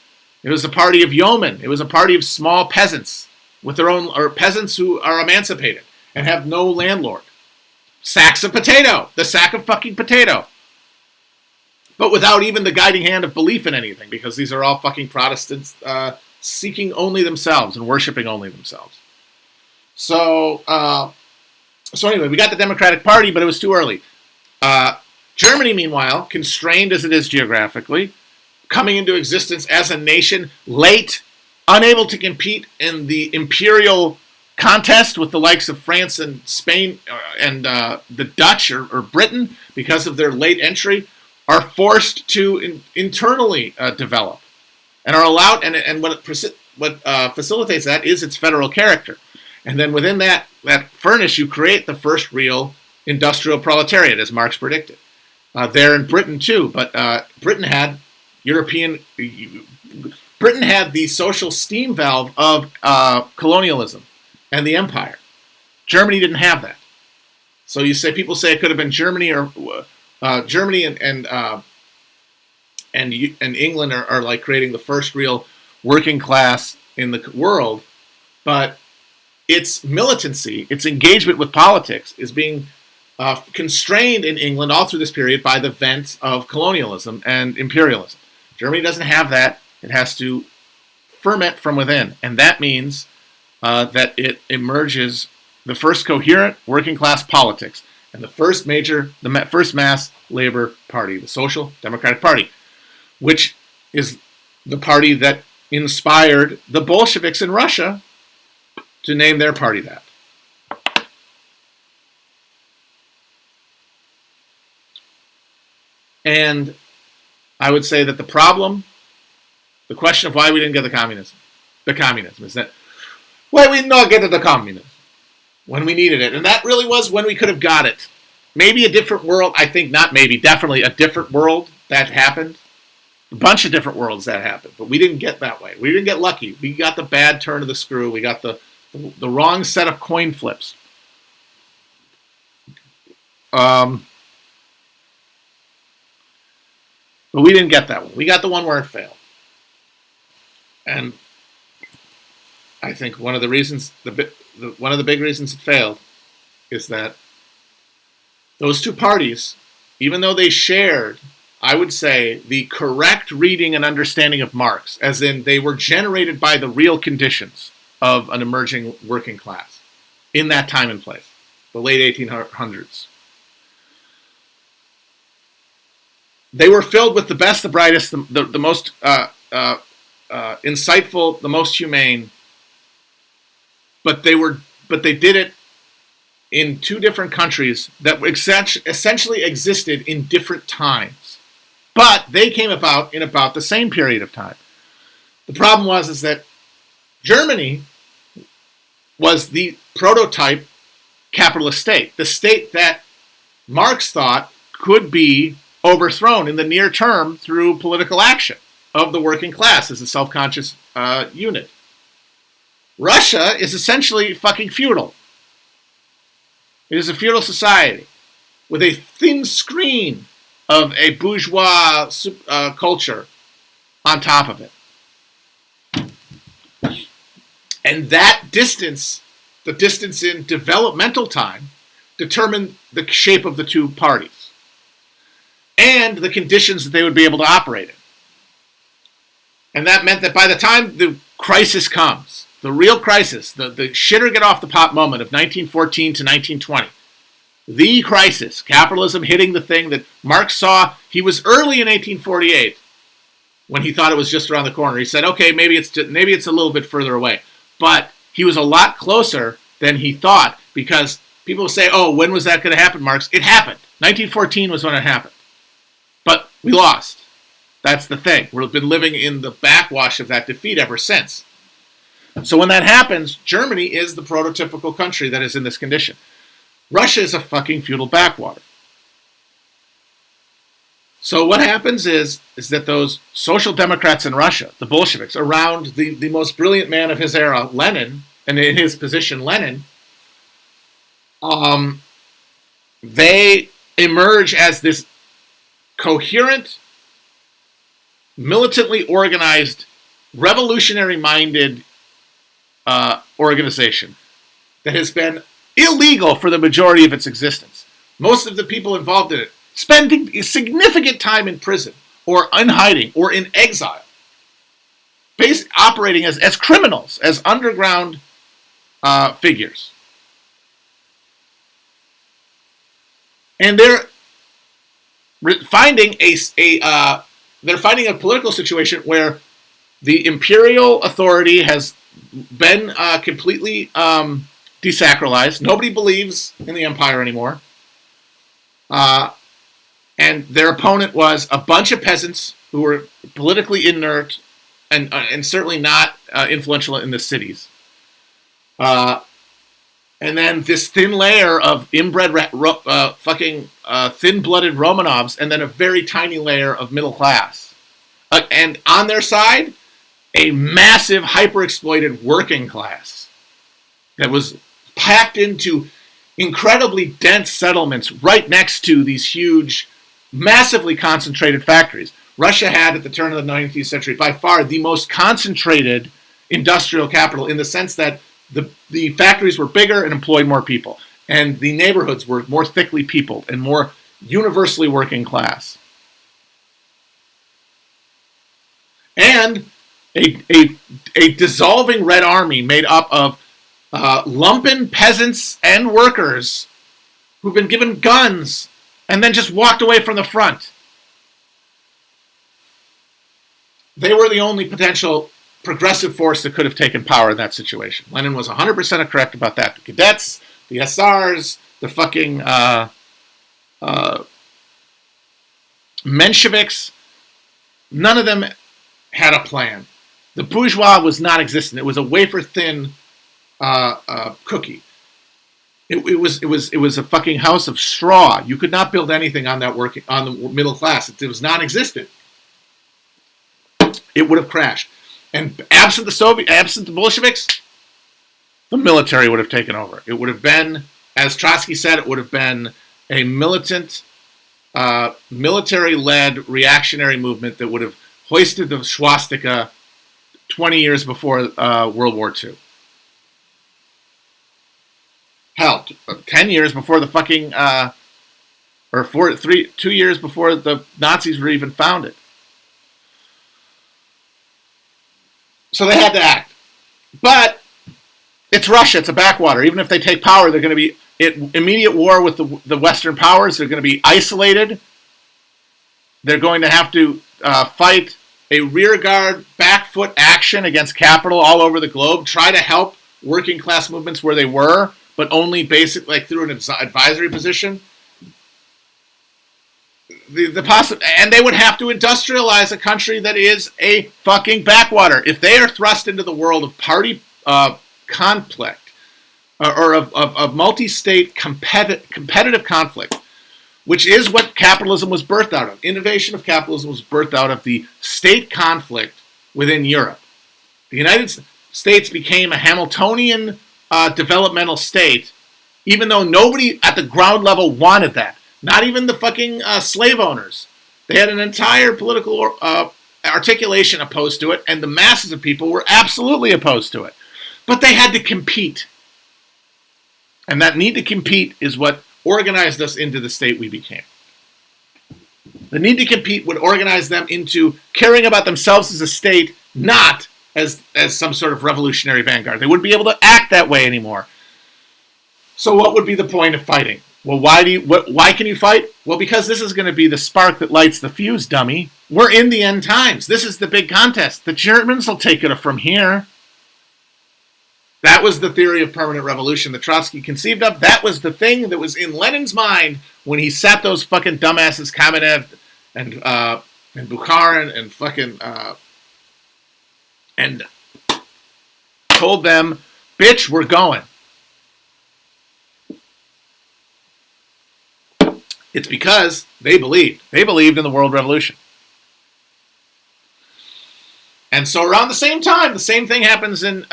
[SPEAKER 1] It was a party of yeomen. It was a party of small peasants with their own, or peasants who are emancipated and have no landlord. Sacks of potato. The sack of fucking potato. But without even the guiding hand of belief in anything, because these are all fucking Protestants seeking only themselves and worshiping only themselves. So anyway, we got the Democratic Party, but it was too early. Germany, meanwhile, constrained as it is geographically, coming into existence as a nation late, unable to compete in the imperial contest with the likes of France and Spain and the Dutch or Britain because of their late entry, are forced to internally develop and are allowed, and what facilitates that is its federal character. And then within that furnace, you create the first real industrial proletariat, as Marx predicted. There in Britain too, but Britain had the social steam valve of colonialism and the empire. Germany didn't have that. So people say it could have been Germany or Germany and England are like creating the first real working class in the world, but its militancy, its engagement with politics is being constrained in England all through this period by the vent of colonialism and imperialism. Germany doesn't have that. It has to ferment from within, and that means that it emerges the first coherent working class politics and the first mass labor party, the Social Democratic Party, which is the party that inspired the Bolsheviks in Russia to name their party that. And I would say that the question of why we didn't get the communism is that, why we did not get the communism when we needed it. And that really was when we could have got it. Maybe a different world, I think not maybe, definitely a different world that happened. A bunch of different worlds that happened, but we didn't get that way. We didn't get lucky. We got the bad turn of the screw. We got the wrong set of coin flips. But we didn't get that one. We got the one where it failed. And I think one of the reasons, one of the big reasons it failed is that those two parties, even though they shared, I would say, the correct reading and understanding of Marx, as in they were generated by the real conditions of an emerging working class in that time and place, the late 1800s. They were filled with the best, the brightest, the most insightful, the most humane. But they did it in two different countries that essentially existed in different times. But they came about in about the same period of time. The problem is that Germany was the prototype capitalist state, the state that Marx thought could be overthrown in the near term through political action of the working class as a self-conscious unit. Russia is essentially fucking feudal. It is a feudal society with a thin screen of a bourgeois culture on top of it. And that distance, the distance in developmental time, determined the shape of the two parties and the conditions that they would be able to operate in. And that meant that by the time the crisis comes, the real crisis, the shitter get off the pot moment of 1914 to 1920, the crisis, capitalism hitting the thing that Marx saw, he was early in 1848 when he thought it was just around the corner. He said, okay, maybe it's a little bit further away. But he was a lot closer than he thought, because people say, oh, when was that going to happen, Marx? It happened. 1914 was when it happened. But we lost. That's the thing. We've been living in the backwash of that defeat ever since. So when that happens, Germany is the prototypical country that is in this condition. Russia is a fucking feudal backwater. So what happens is that those social democrats in Russia, the Bolsheviks, around the most brilliant man of his era, Lenin, and in his position, Lenin, they emerge as this coherent, militantly organized, revolutionary-minded organization that has been illegal for the majority of its existence. Most of the people involved in it spending significant time in prison or in hiding or in exile, operating as criminals, as underground figures. And they're finding a political situation where the imperial authority has been completely desacralized. Nobody believes in the empire anymore. And their opponent was a bunch of peasants who were politically inert and certainly not influential in the cities. And then this thin layer of inbred, thin-blooded Romanovs, and then a very tiny layer of middle class. And on their side, a massive, hyper-exploited working class that was packed into incredibly dense settlements right next to these huge, massively concentrated factories. Russia had, at the turn of the 19th century, by far the most concentrated industrial capital in the sense that the factories were bigger and employed more people, and the neighborhoods were more thickly peopled and more universally working class. And a dissolving Red Army made up of lumpen peasants and workers who've been given guns and then just walked away from the front. They were the only potential progressive force that could have taken power in that situation. Lenin was 100% correct about that. The cadets, the SRs, the fucking Mensheviks, none of them had a plan. The bourgeois was not existent. It was a wafer-thin cookie. It was a fucking house of straw. You could not build anything on the middle class. It was non-existent. It would have crashed. And absent the Bolsheviks, the military would have taken over. It would have been, as Trotsky said, it would have been a militant, military-led reactionary movement that would have hoisted the swastika 20 years before World War II. Hell, 10 years before the fucking, 2 years before the Nazis were even founded. So they had to act. But it's Russia. It's a backwater. Even if they take power, they're going to be in immediate war with the Western powers. They're going to be isolated. They're going to have to fight a rearguard, back foot action against capital all over the globe. Try to help working class movements where they were, but only through an advisory position. And they would have to industrialize a country that is a fucking backwater. If they are thrust into the world of party conflict or of multi-state competitive conflict, which is what capitalism was birthed out of. Innovation of capitalism was birthed out of the state conflict within Europe. The United States became a Hamiltonian developmental state, even though nobody at the ground level wanted that. Not even the fucking slave owners. They had an entire political articulation opposed to it, and the masses of people were absolutely opposed to it. But they had to compete. And that need to compete is what organized us into the state we became. The need to compete would organize them into caring about themselves as a state, not as some sort of revolutionary vanguard. They wouldn't be able to act that way anymore. So what would be the point of fighting? Well, why can you fight? Well, because this is going to be the spark that lights the fuse, dummy. We're in the end times. This is the big contest. The Germans will take it from here. That was the theory of permanent revolution that Trotsky conceived of. That was the thing that was in Lenin's mind when he sat those fucking dumbasses Kamenev and Bukharin and fucking and told them, bitch, we're going. It's because they believed. They believed in the world revolution. And so around the same time, the same thing happens in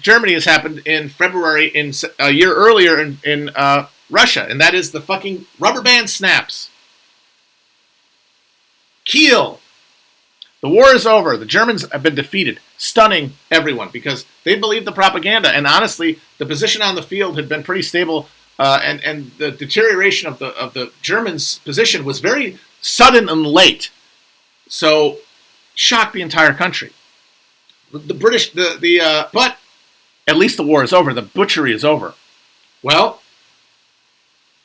[SPEAKER 1] Germany has happened in February a year earlier in Russia. And that is the fucking rubber band snaps. Kiel. The war is over. The Germans have been defeated, stunning everyone because they believed the propaganda. And honestly, the position on the field had been pretty stable. And the deterioration of the Germans' position was very sudden and late, so shocked the entire country. The British, but at least the war is over. The butchery is over. Well,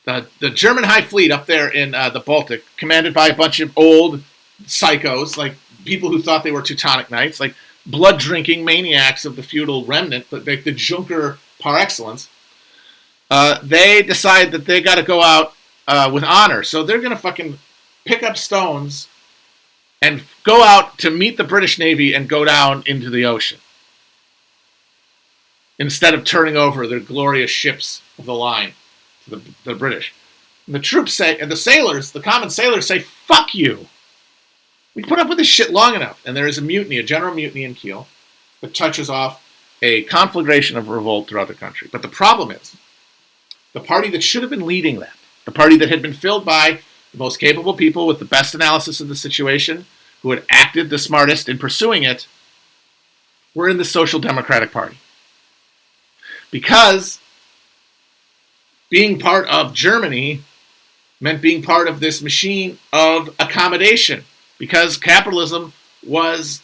[SPEAKER 1] the German High Fleet up there in the Baltic, commanded by a bunch of old psychos, like people who thought they were Teutonic Knights, like blood-drinking maniacs of the feudal remnant, but like the Junker par excellence. They decide that they got to go out with honor. So they're going to fucking pick up stones and go out to meet the British Navy and go down into the ocean. Instead of turning over their glorious ships of the line to the British. And the troops say, and the sailors, the common sailors say, fuck you. We put up with this shit long enough. And there is a mutiny, a general mutiny in Kiel that touches off a conflagration of revolt throughout the country. But the problem is, the party that should have been leading that, the party that had been filled by the most capable people with the best analysis of the situation, who had acted the smartest in pursuing it, were in the Social Democratic Party. Because being part of Germany meant being part of this machine of accommodation. Because capitalism was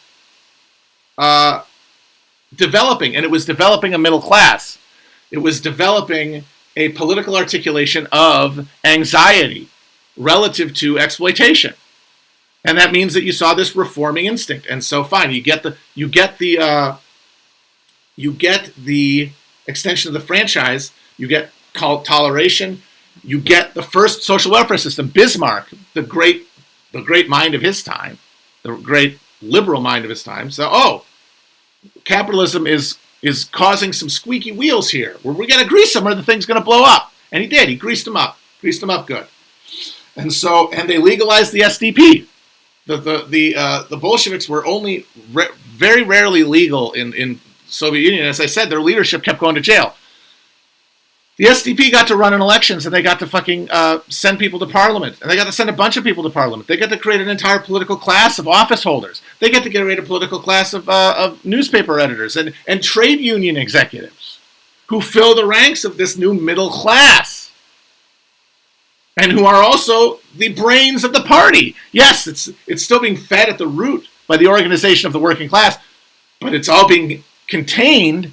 [SPEAKER 1] developing, and it was developing a middle class. It was developing a political articulation of anxiety relative to exploitation. And that means that you saw this reforming instinct. And so fine, you get the extension of the franchise, you get toleration, you get the first social welfare system. Bismarck, the great mind of his time, the great liberal mind of his time, so capitalism is causing some squeaky wheels here. We got to grease them or the thing's going to blow up. And he did. He greased them up good. And they legalized the SDP. The Bolsheviks were only very rarely legal in Soviet Union. As I said, their leadership kept going to jail. The SDP got to run in elections, and they got to fucking send people to parliament. And they got to send a bunch of people to parliament. They got to create an entire political class of office holders. They get to create a political class of newspaper editors and trade union executives who fill the ranks of this new middle class. And who are also the brains of the party. Yes, it's still being fed at the root by the organization of the working class, but it's all being contained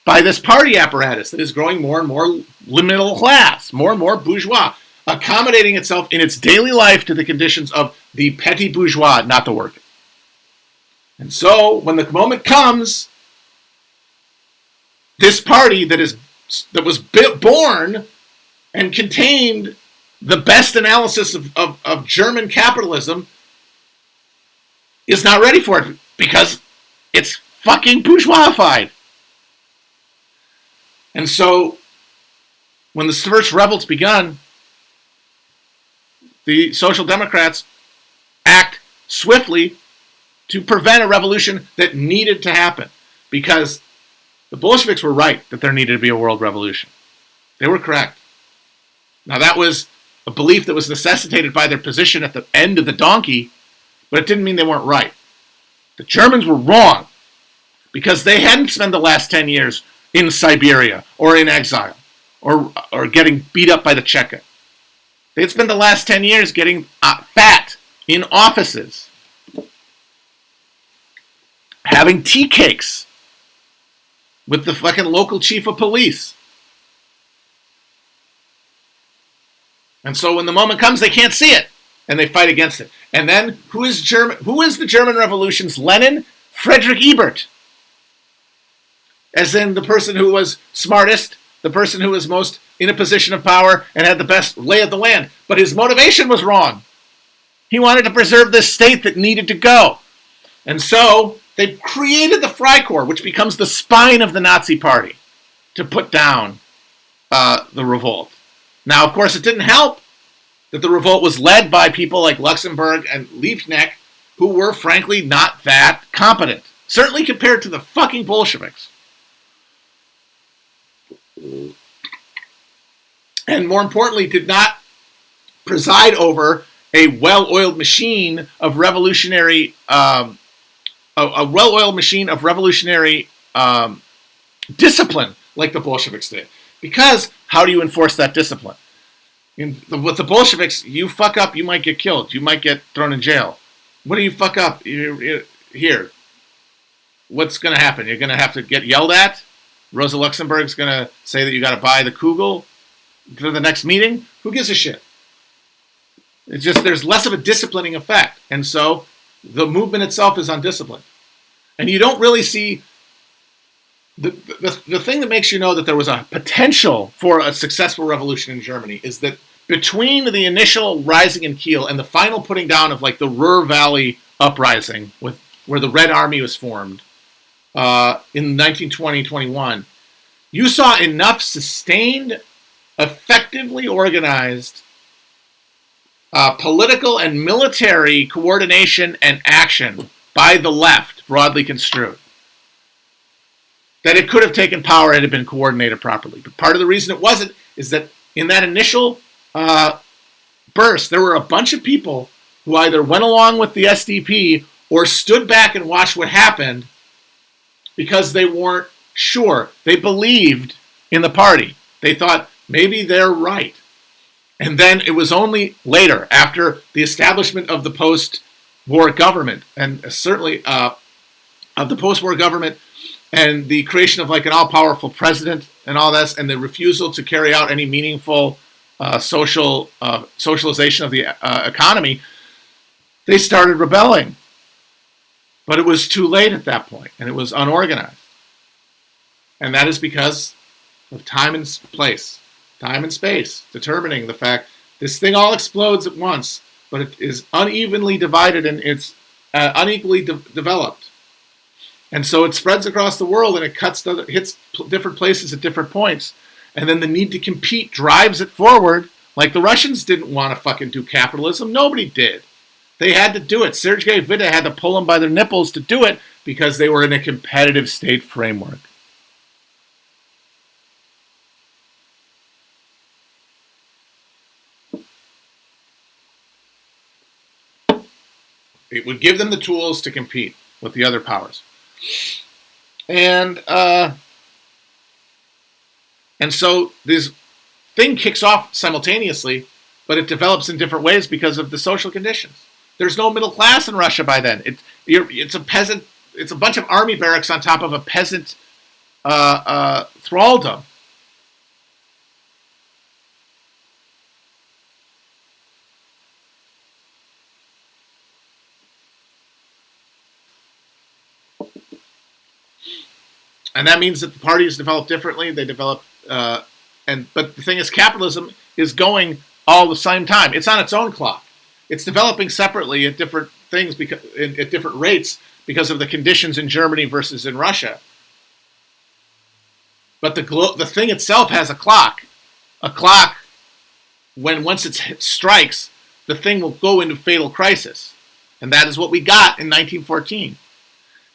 [SPEAKER 1] by this party apparatus that is growing more and more middle class, more and more bourgeois, accommodating itself in its daily life to the conditions of the petty bourgeois, not the worker. And so, when the moment comes, this party that was born and contained the best analysis of German capitalism is not ready for it because it's fucking bourgeoisified. And so, when the first revolts begun, the Social Democrats act swiftly to prevent a revolution that needed to happen. Because the Bolsheviks were right that there needed to be a world revolution. They were correct. Now that was a belief that was necessitated by their position at the end of the donkey, but it didn't mean they weren't right. The Germans were wrong because they hadn't spent the last 10 years in Siberia or in exile or getting beat up by the Cheka. They had spent the last 10 years getting fat in offices, having tea cakes with the fucking local chief of police. And so when the moment comes, they can't see it, and they fight against it. And then, who is the German Revolution's Lenin? Friedrich Ebert. As in the person who was smartest, the person who was most in a position of power and had the best lay of the land. But his motivation was wrong. He wanted to preserve this state that needed to go. And so, They created the Freikorps, which becomes the spine of the Nazi Party, to put down the revolt. Now, of course, it didn't help that the revolt was led by people like Luxemburg and Liebknecht, who were, frankly, not that competent. Certainly compared to the fucking Bolsheviks. And more importantly, did not preside over a well-oiled machine of revolutionary discipline like the Bolsheviks did. Because how do you enforce that discipline? With the Bolsheviks, you fuck up, you might get killed. You might get thrown in jail. What do you fuck up? Here. What's going to happen? You're going to have to get yelled at? Rosa Luxemburg's going to say that you got to buy the kugel for the next meeting? Who gives a shit? It's just there's less of a disciplining effect. And so the movement itself is undisciplined. And you don't really see... The thing that makes you know that there was a potential for a successful revolution in Germany is that between the initial rising in Kiel and the final putting down of like the Ruhr Valley uprising, where the Red Army was formed in 1920-21, you saw enough sustained, effectively organized political and military coordination and action by the left, broadly construed, that it could have taken power had it been coordinated properly. But part of the reason it wasn't is that in that initial burst, there were a bunch of people who either went along with the SDP or stood back and watched what happened because they weren't sure. They believed in the party. They thought, maybe they're right. And then it was only later, after the establishment of the post-war government, and certainly of the post-war government, and the creation of like an all-powerful president and all this, and the refusal to carry out any meaningful socialization of the economy, they started rebelling. But it was too late at that point, and it was unorganized. And that is because of time and space, determining the fact this thing all explodes at once, but it is unevenly divided and it's unequally developed. And so it spreads across the world and it hits different places at different points. And then the need to compete drives it forward. Like the Russians didn't want to fucking do capitalism. Nobody did. They had to do it. Sergei Vida had to pull them by their nipples to do it because they were in a competitive state framework. It would give them the tools to compete with the other powers. And so this thing kicks off simultaneously, but it develops in different ways because of the social conditions. There's no middle class in Russia by then. It's a peasant. It's a bunch of army barracks on top of a peasant thraldom. And that means that the parties develop differently. They develop, but the thing is, capitalism is going all the same time. It's on its own clock. It's developing separately at different things at different rates because of the conditions in Germany versus in Russia. But the thing itself has a clock. A clock. Once it strikes, the thing will go into fatal crisis, and that is what we got in 1914.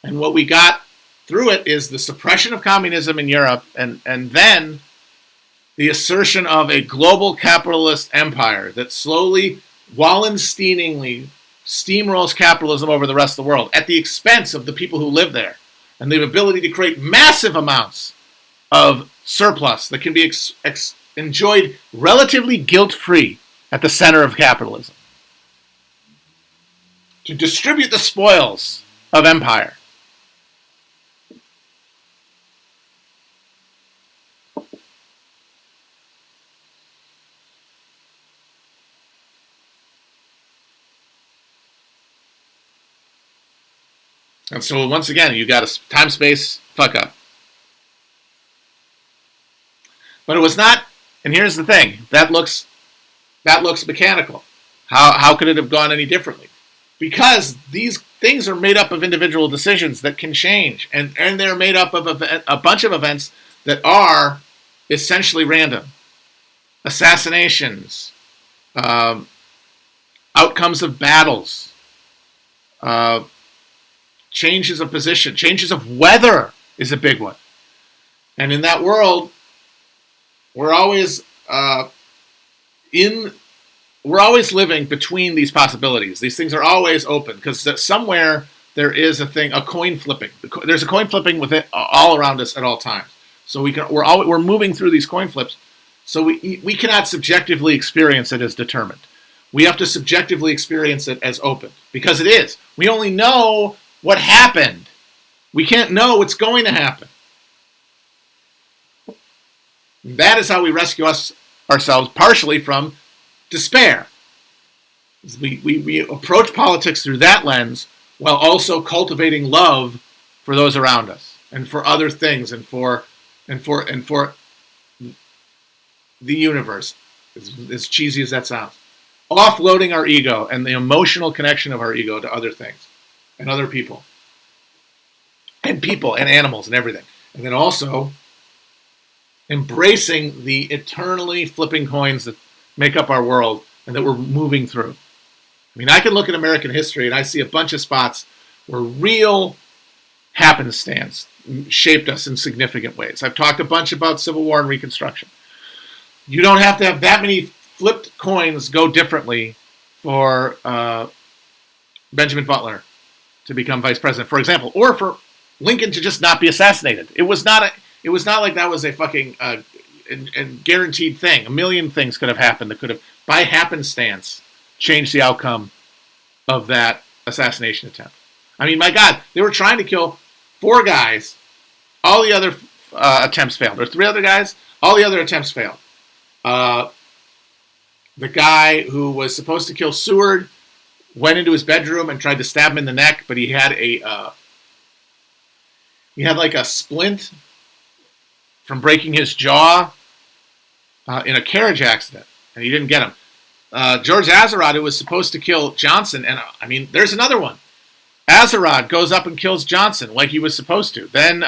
[SPEAKER 1] And what we got through it is the suppression of communism in Europe, and then the assertion of a global capitalist empire that slowly, Wallensteiningly, steamrolls capitalism over the rest of the world at the expense of the people who live there, and the ability to create massive amounts of surplus that can be enjoyed relatively guilt-free at the center of capitalism. To distribute the spoils of empire. And so once again, you got a time-space fuck-up. But it was not, and here's the thing, that looks mechanical. How could it have gone any differently? because these things are made up of individual decisions that can change, and they're made up of a bunch of events that are essentially random. Assassinations, outcomes of battles, changes of position, changes of weather is a big one. And in that world, we're always living between these possibilities. These things are always open because somewhere there is a coin flipping. There's a coin flipping with it all around us at all times. So we're moving through these coin flips. So we cannot subjectively experience it as determined. We have to subjectively experience it as open because it is. We only know what happened. We can't know what's going to happen. That is how we rescue ourselves partially from despair. We approach politics through that lens while also cultivating love for those around us and for other things and for the universe, as cheesy as that sounds. Offloading our ego and the emotional connection of our ego to other things and other people and animals and everything. And then also embracing the eternally flipping coins that make up our world and that we're moving through. I mean, I can look at American history and I see a bunch of spots where real happenstance shaped us in significant ways. I've talked a bunch about Civil War and Reconstruction. You don't have to have that many flipped coins go differently for Benjamin Butler to become vice president, for example, or for Lincoln to just not be assassinated. It was not like that was a fucking and guaranteed thing. A million things could have happened that could have, by happenstance, changed the outcome of that assassination attempt. I mean, my God, they were trying to kill 4 guys. All the other attempts failed. Or 3 other guys. All the other attempts failed. The guy who was supposed to kill Seward went into his bedroom and tried to stab him in the neck, but he had like a splint from breaking his jaw in a carriage accident, and he didn't get him. George Azerrad, who was supposed to kill Johnson, and I mean, there's another one. Azerrad goes up and kills Johnson like he was supposed to. Then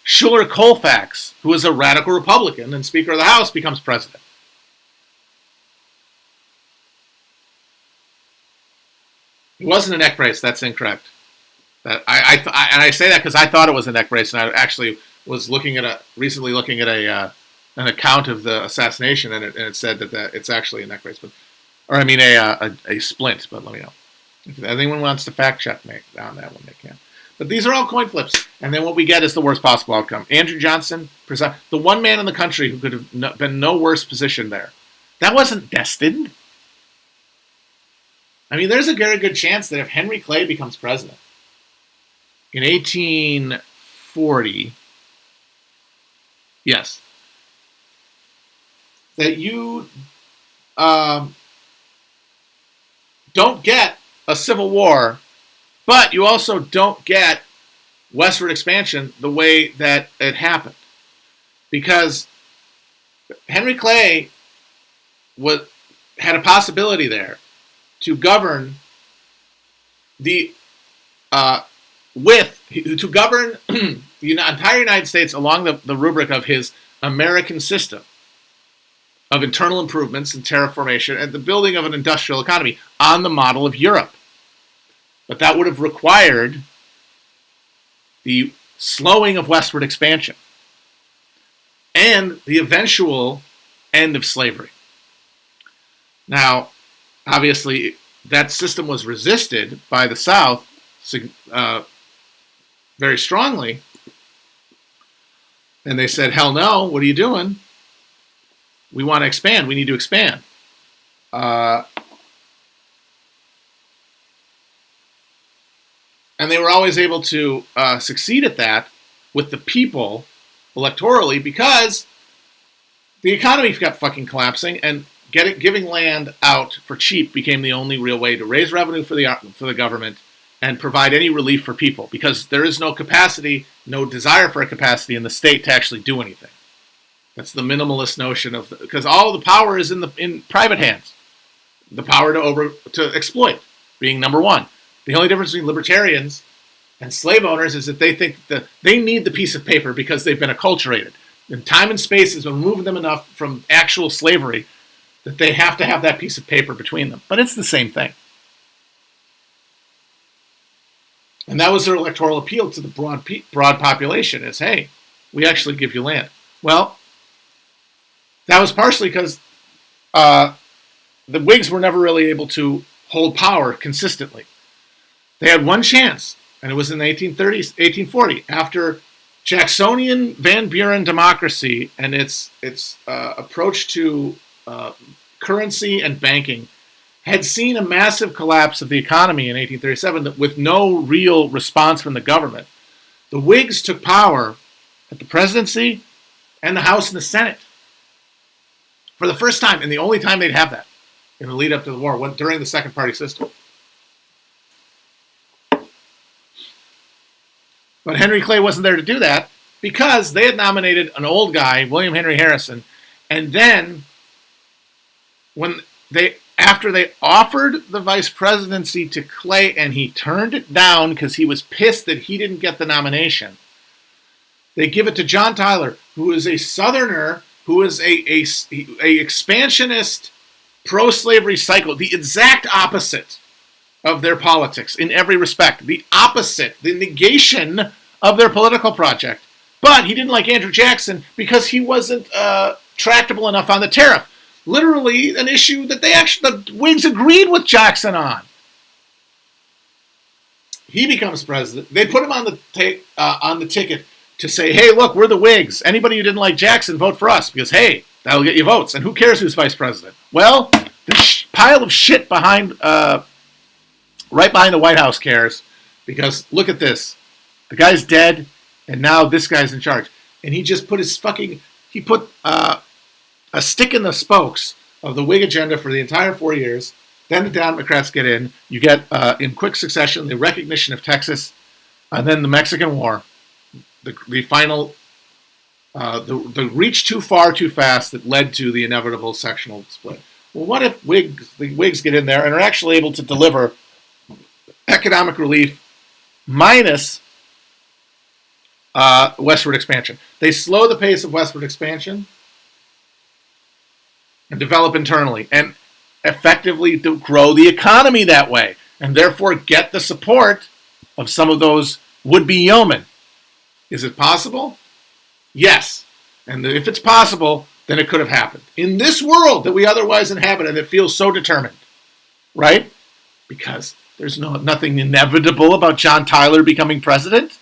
[SPEAKER 1] Schuyler Colfax, who was a radical Republican and Speaker of the House, becomes president. It wasn't a neck brace. That's incorrect. I say that because I thought it was a neck brace, and I actually was recently looking at an account of the assassination, and it said that it's actually a neck brace, a splint. But let me know if anyone wants to fact check me on that one. They can. But these are all coin flips, and then what we get is the worst possible outcome. Andrew Johnson, the one man in the country who could have been no worse position there. That wasn't destined. I mean, there's a very good chance that if Henry Clay becomes president in 1840, yes, that you don't get a civil war, but you also don't get westward expansion the way that it happened. Because Henry Clay had a possibility there to govern the entire United States along the rubric of his American system of internal improvements and terraformation and the building of an industrial economy on the model of Europe. But that would have required the slowing of westward expansion and the eventual end of slavery. Now, obviously, that system was resisted by the South very strongly. And they said, hell no, what are you doing? We want to expand. We need to expand. And they were always able to succeed at that with the people electorally because the economy kept fucking collapsing, and giving land out for cheap became the only real way to raise revenue for the government and provide any relief for people, because there is no capacity, no desire for a capacity in the state to actually do anything. That's the minimalist notion of, because all the power is in private hands. The power to exploit being number one. The only difference between libertarians and slave owners is that they think that they need the piece of paper because they've been acculturated. And time and space has removed them enough from actual slavery that they have to have that piece of paper between them. But it's the same thing. And that was their electoral appeal to the broad population is, hey, we actually give you land. Well, that was partially because the Whigs were never really able to hold power consistently. They had one chance, and it was in the 1830s, 1840, after Jacksonian Van Buren democracy and its approach to currency and banking had seen a massive collapse of the economy in 1837 with no real response from the government. The Whigs took power at the presidency and the House and the Senate for the first time, and the only time they'd have that in the lead up to the war, during the second party system. But Henry Clay wasn't there to do that because they had nominated an old guy, William Henry Harrison, and then after they offered the vice presidency to Clay and he turned it down because he was pissed that he didn't get the nomination, they give it to John Tyler, who is a Southerner, who is a expansionist, pro-slavery cycle, the exact opposite of their politics in every respect, the opposite, the negation of their political project. But he didn't like Andrew Jackson because he wasn't tractable enough on the tariff. Literally an issue that the Whigs agreed with Jackson on. He becomes president. They put him on the ticket to say, hey, look, we're the Whigs. Anybody who didn't like Jackson, vote for us because, hey, that'll get you votes. And who cares who's vice president? Well, the pile of shit right behind the White House cares because look at this. The guy's dead, and now this guy's in charge. And he just put a stick in the spokes of the Whig agenda for the entire 4 years. Then the Democrats get in. You get, in quick succession, the recognition of Texas, and then the Mexican War, the final, the reach too far too fast that led to the inevitable sectional split. Well, what if the Whigs get in there and are actually able to deliver economic relief minus westward expansion? They slow the pace of westward expansion and develop internally and effectively to grow the economy that way and therefore get the support of some of those would-be yeomen. Is it possible? Yes. And if it's possible, then it could have happened. In this world that we otherwise inhabit and that feels so determined, right? Because there's nothing inevitable about John Tyler becoming president.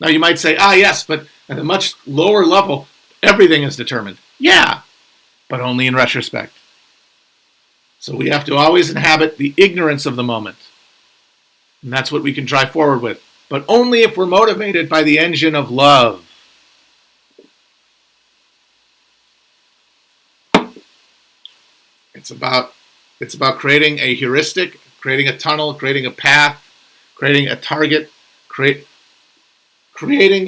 [SPEAKER 1] Now you might say, yes, but at a much lower level, everything is determined. Yeah, but only in retrospect. So we have to always inhabit the ignorance of the moment. And that's what we can drive forward with. But only if we're motivated by the engine of love. It's about creating a heuristic, creating a tunnel, creating a path, creating a target, creating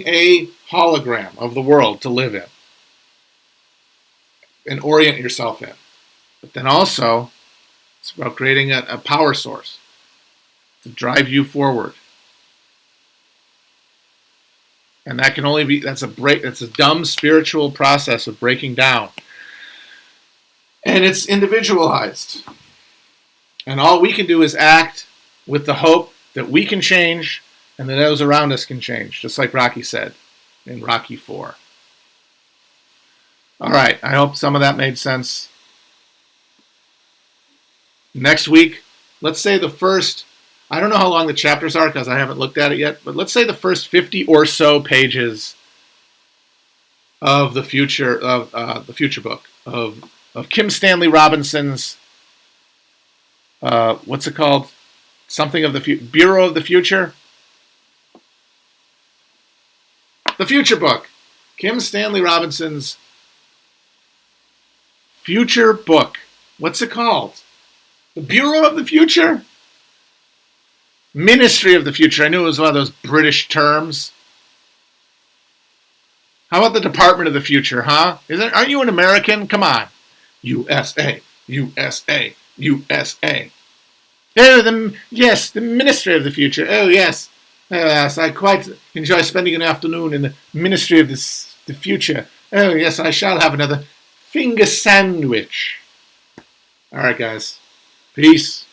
[SPEAKER 1] a hologram of the world to live in and orient yourself in. But then also, it's about creating a power source to drive you forward. And that can only be, that's a dumb spiritual process of breaking down. And it's individualized. And all we can do is act with the hope that we can change and that those around us can change, just like Rocky said in Rocky 4. All right, I hope some of that made sense. Next week, let's say the first, I don't know how long the chapters are because I haven't looked at it yet, but let's say the first 50 or so pages of the future book of Kim Stanley Robinson's, what's it called? Something of the Bureau of the Future? The Future Book. Kim Stanley Robinson's Future Book. What's it called? The Bureau of the Future? Ministry of the Future. I knew it was one of those British terms. How about the Department of the Future, huh? Aren't you an American? Come on. USA, USA, USA. Oh, yes, the Ministry of the Future. Oh, yes. Oh, yes, I quite enjoy spending an afternoon in the Ministry of the Future. Oh, yes, I shall have another finger sandwich. All right, guys. Peace.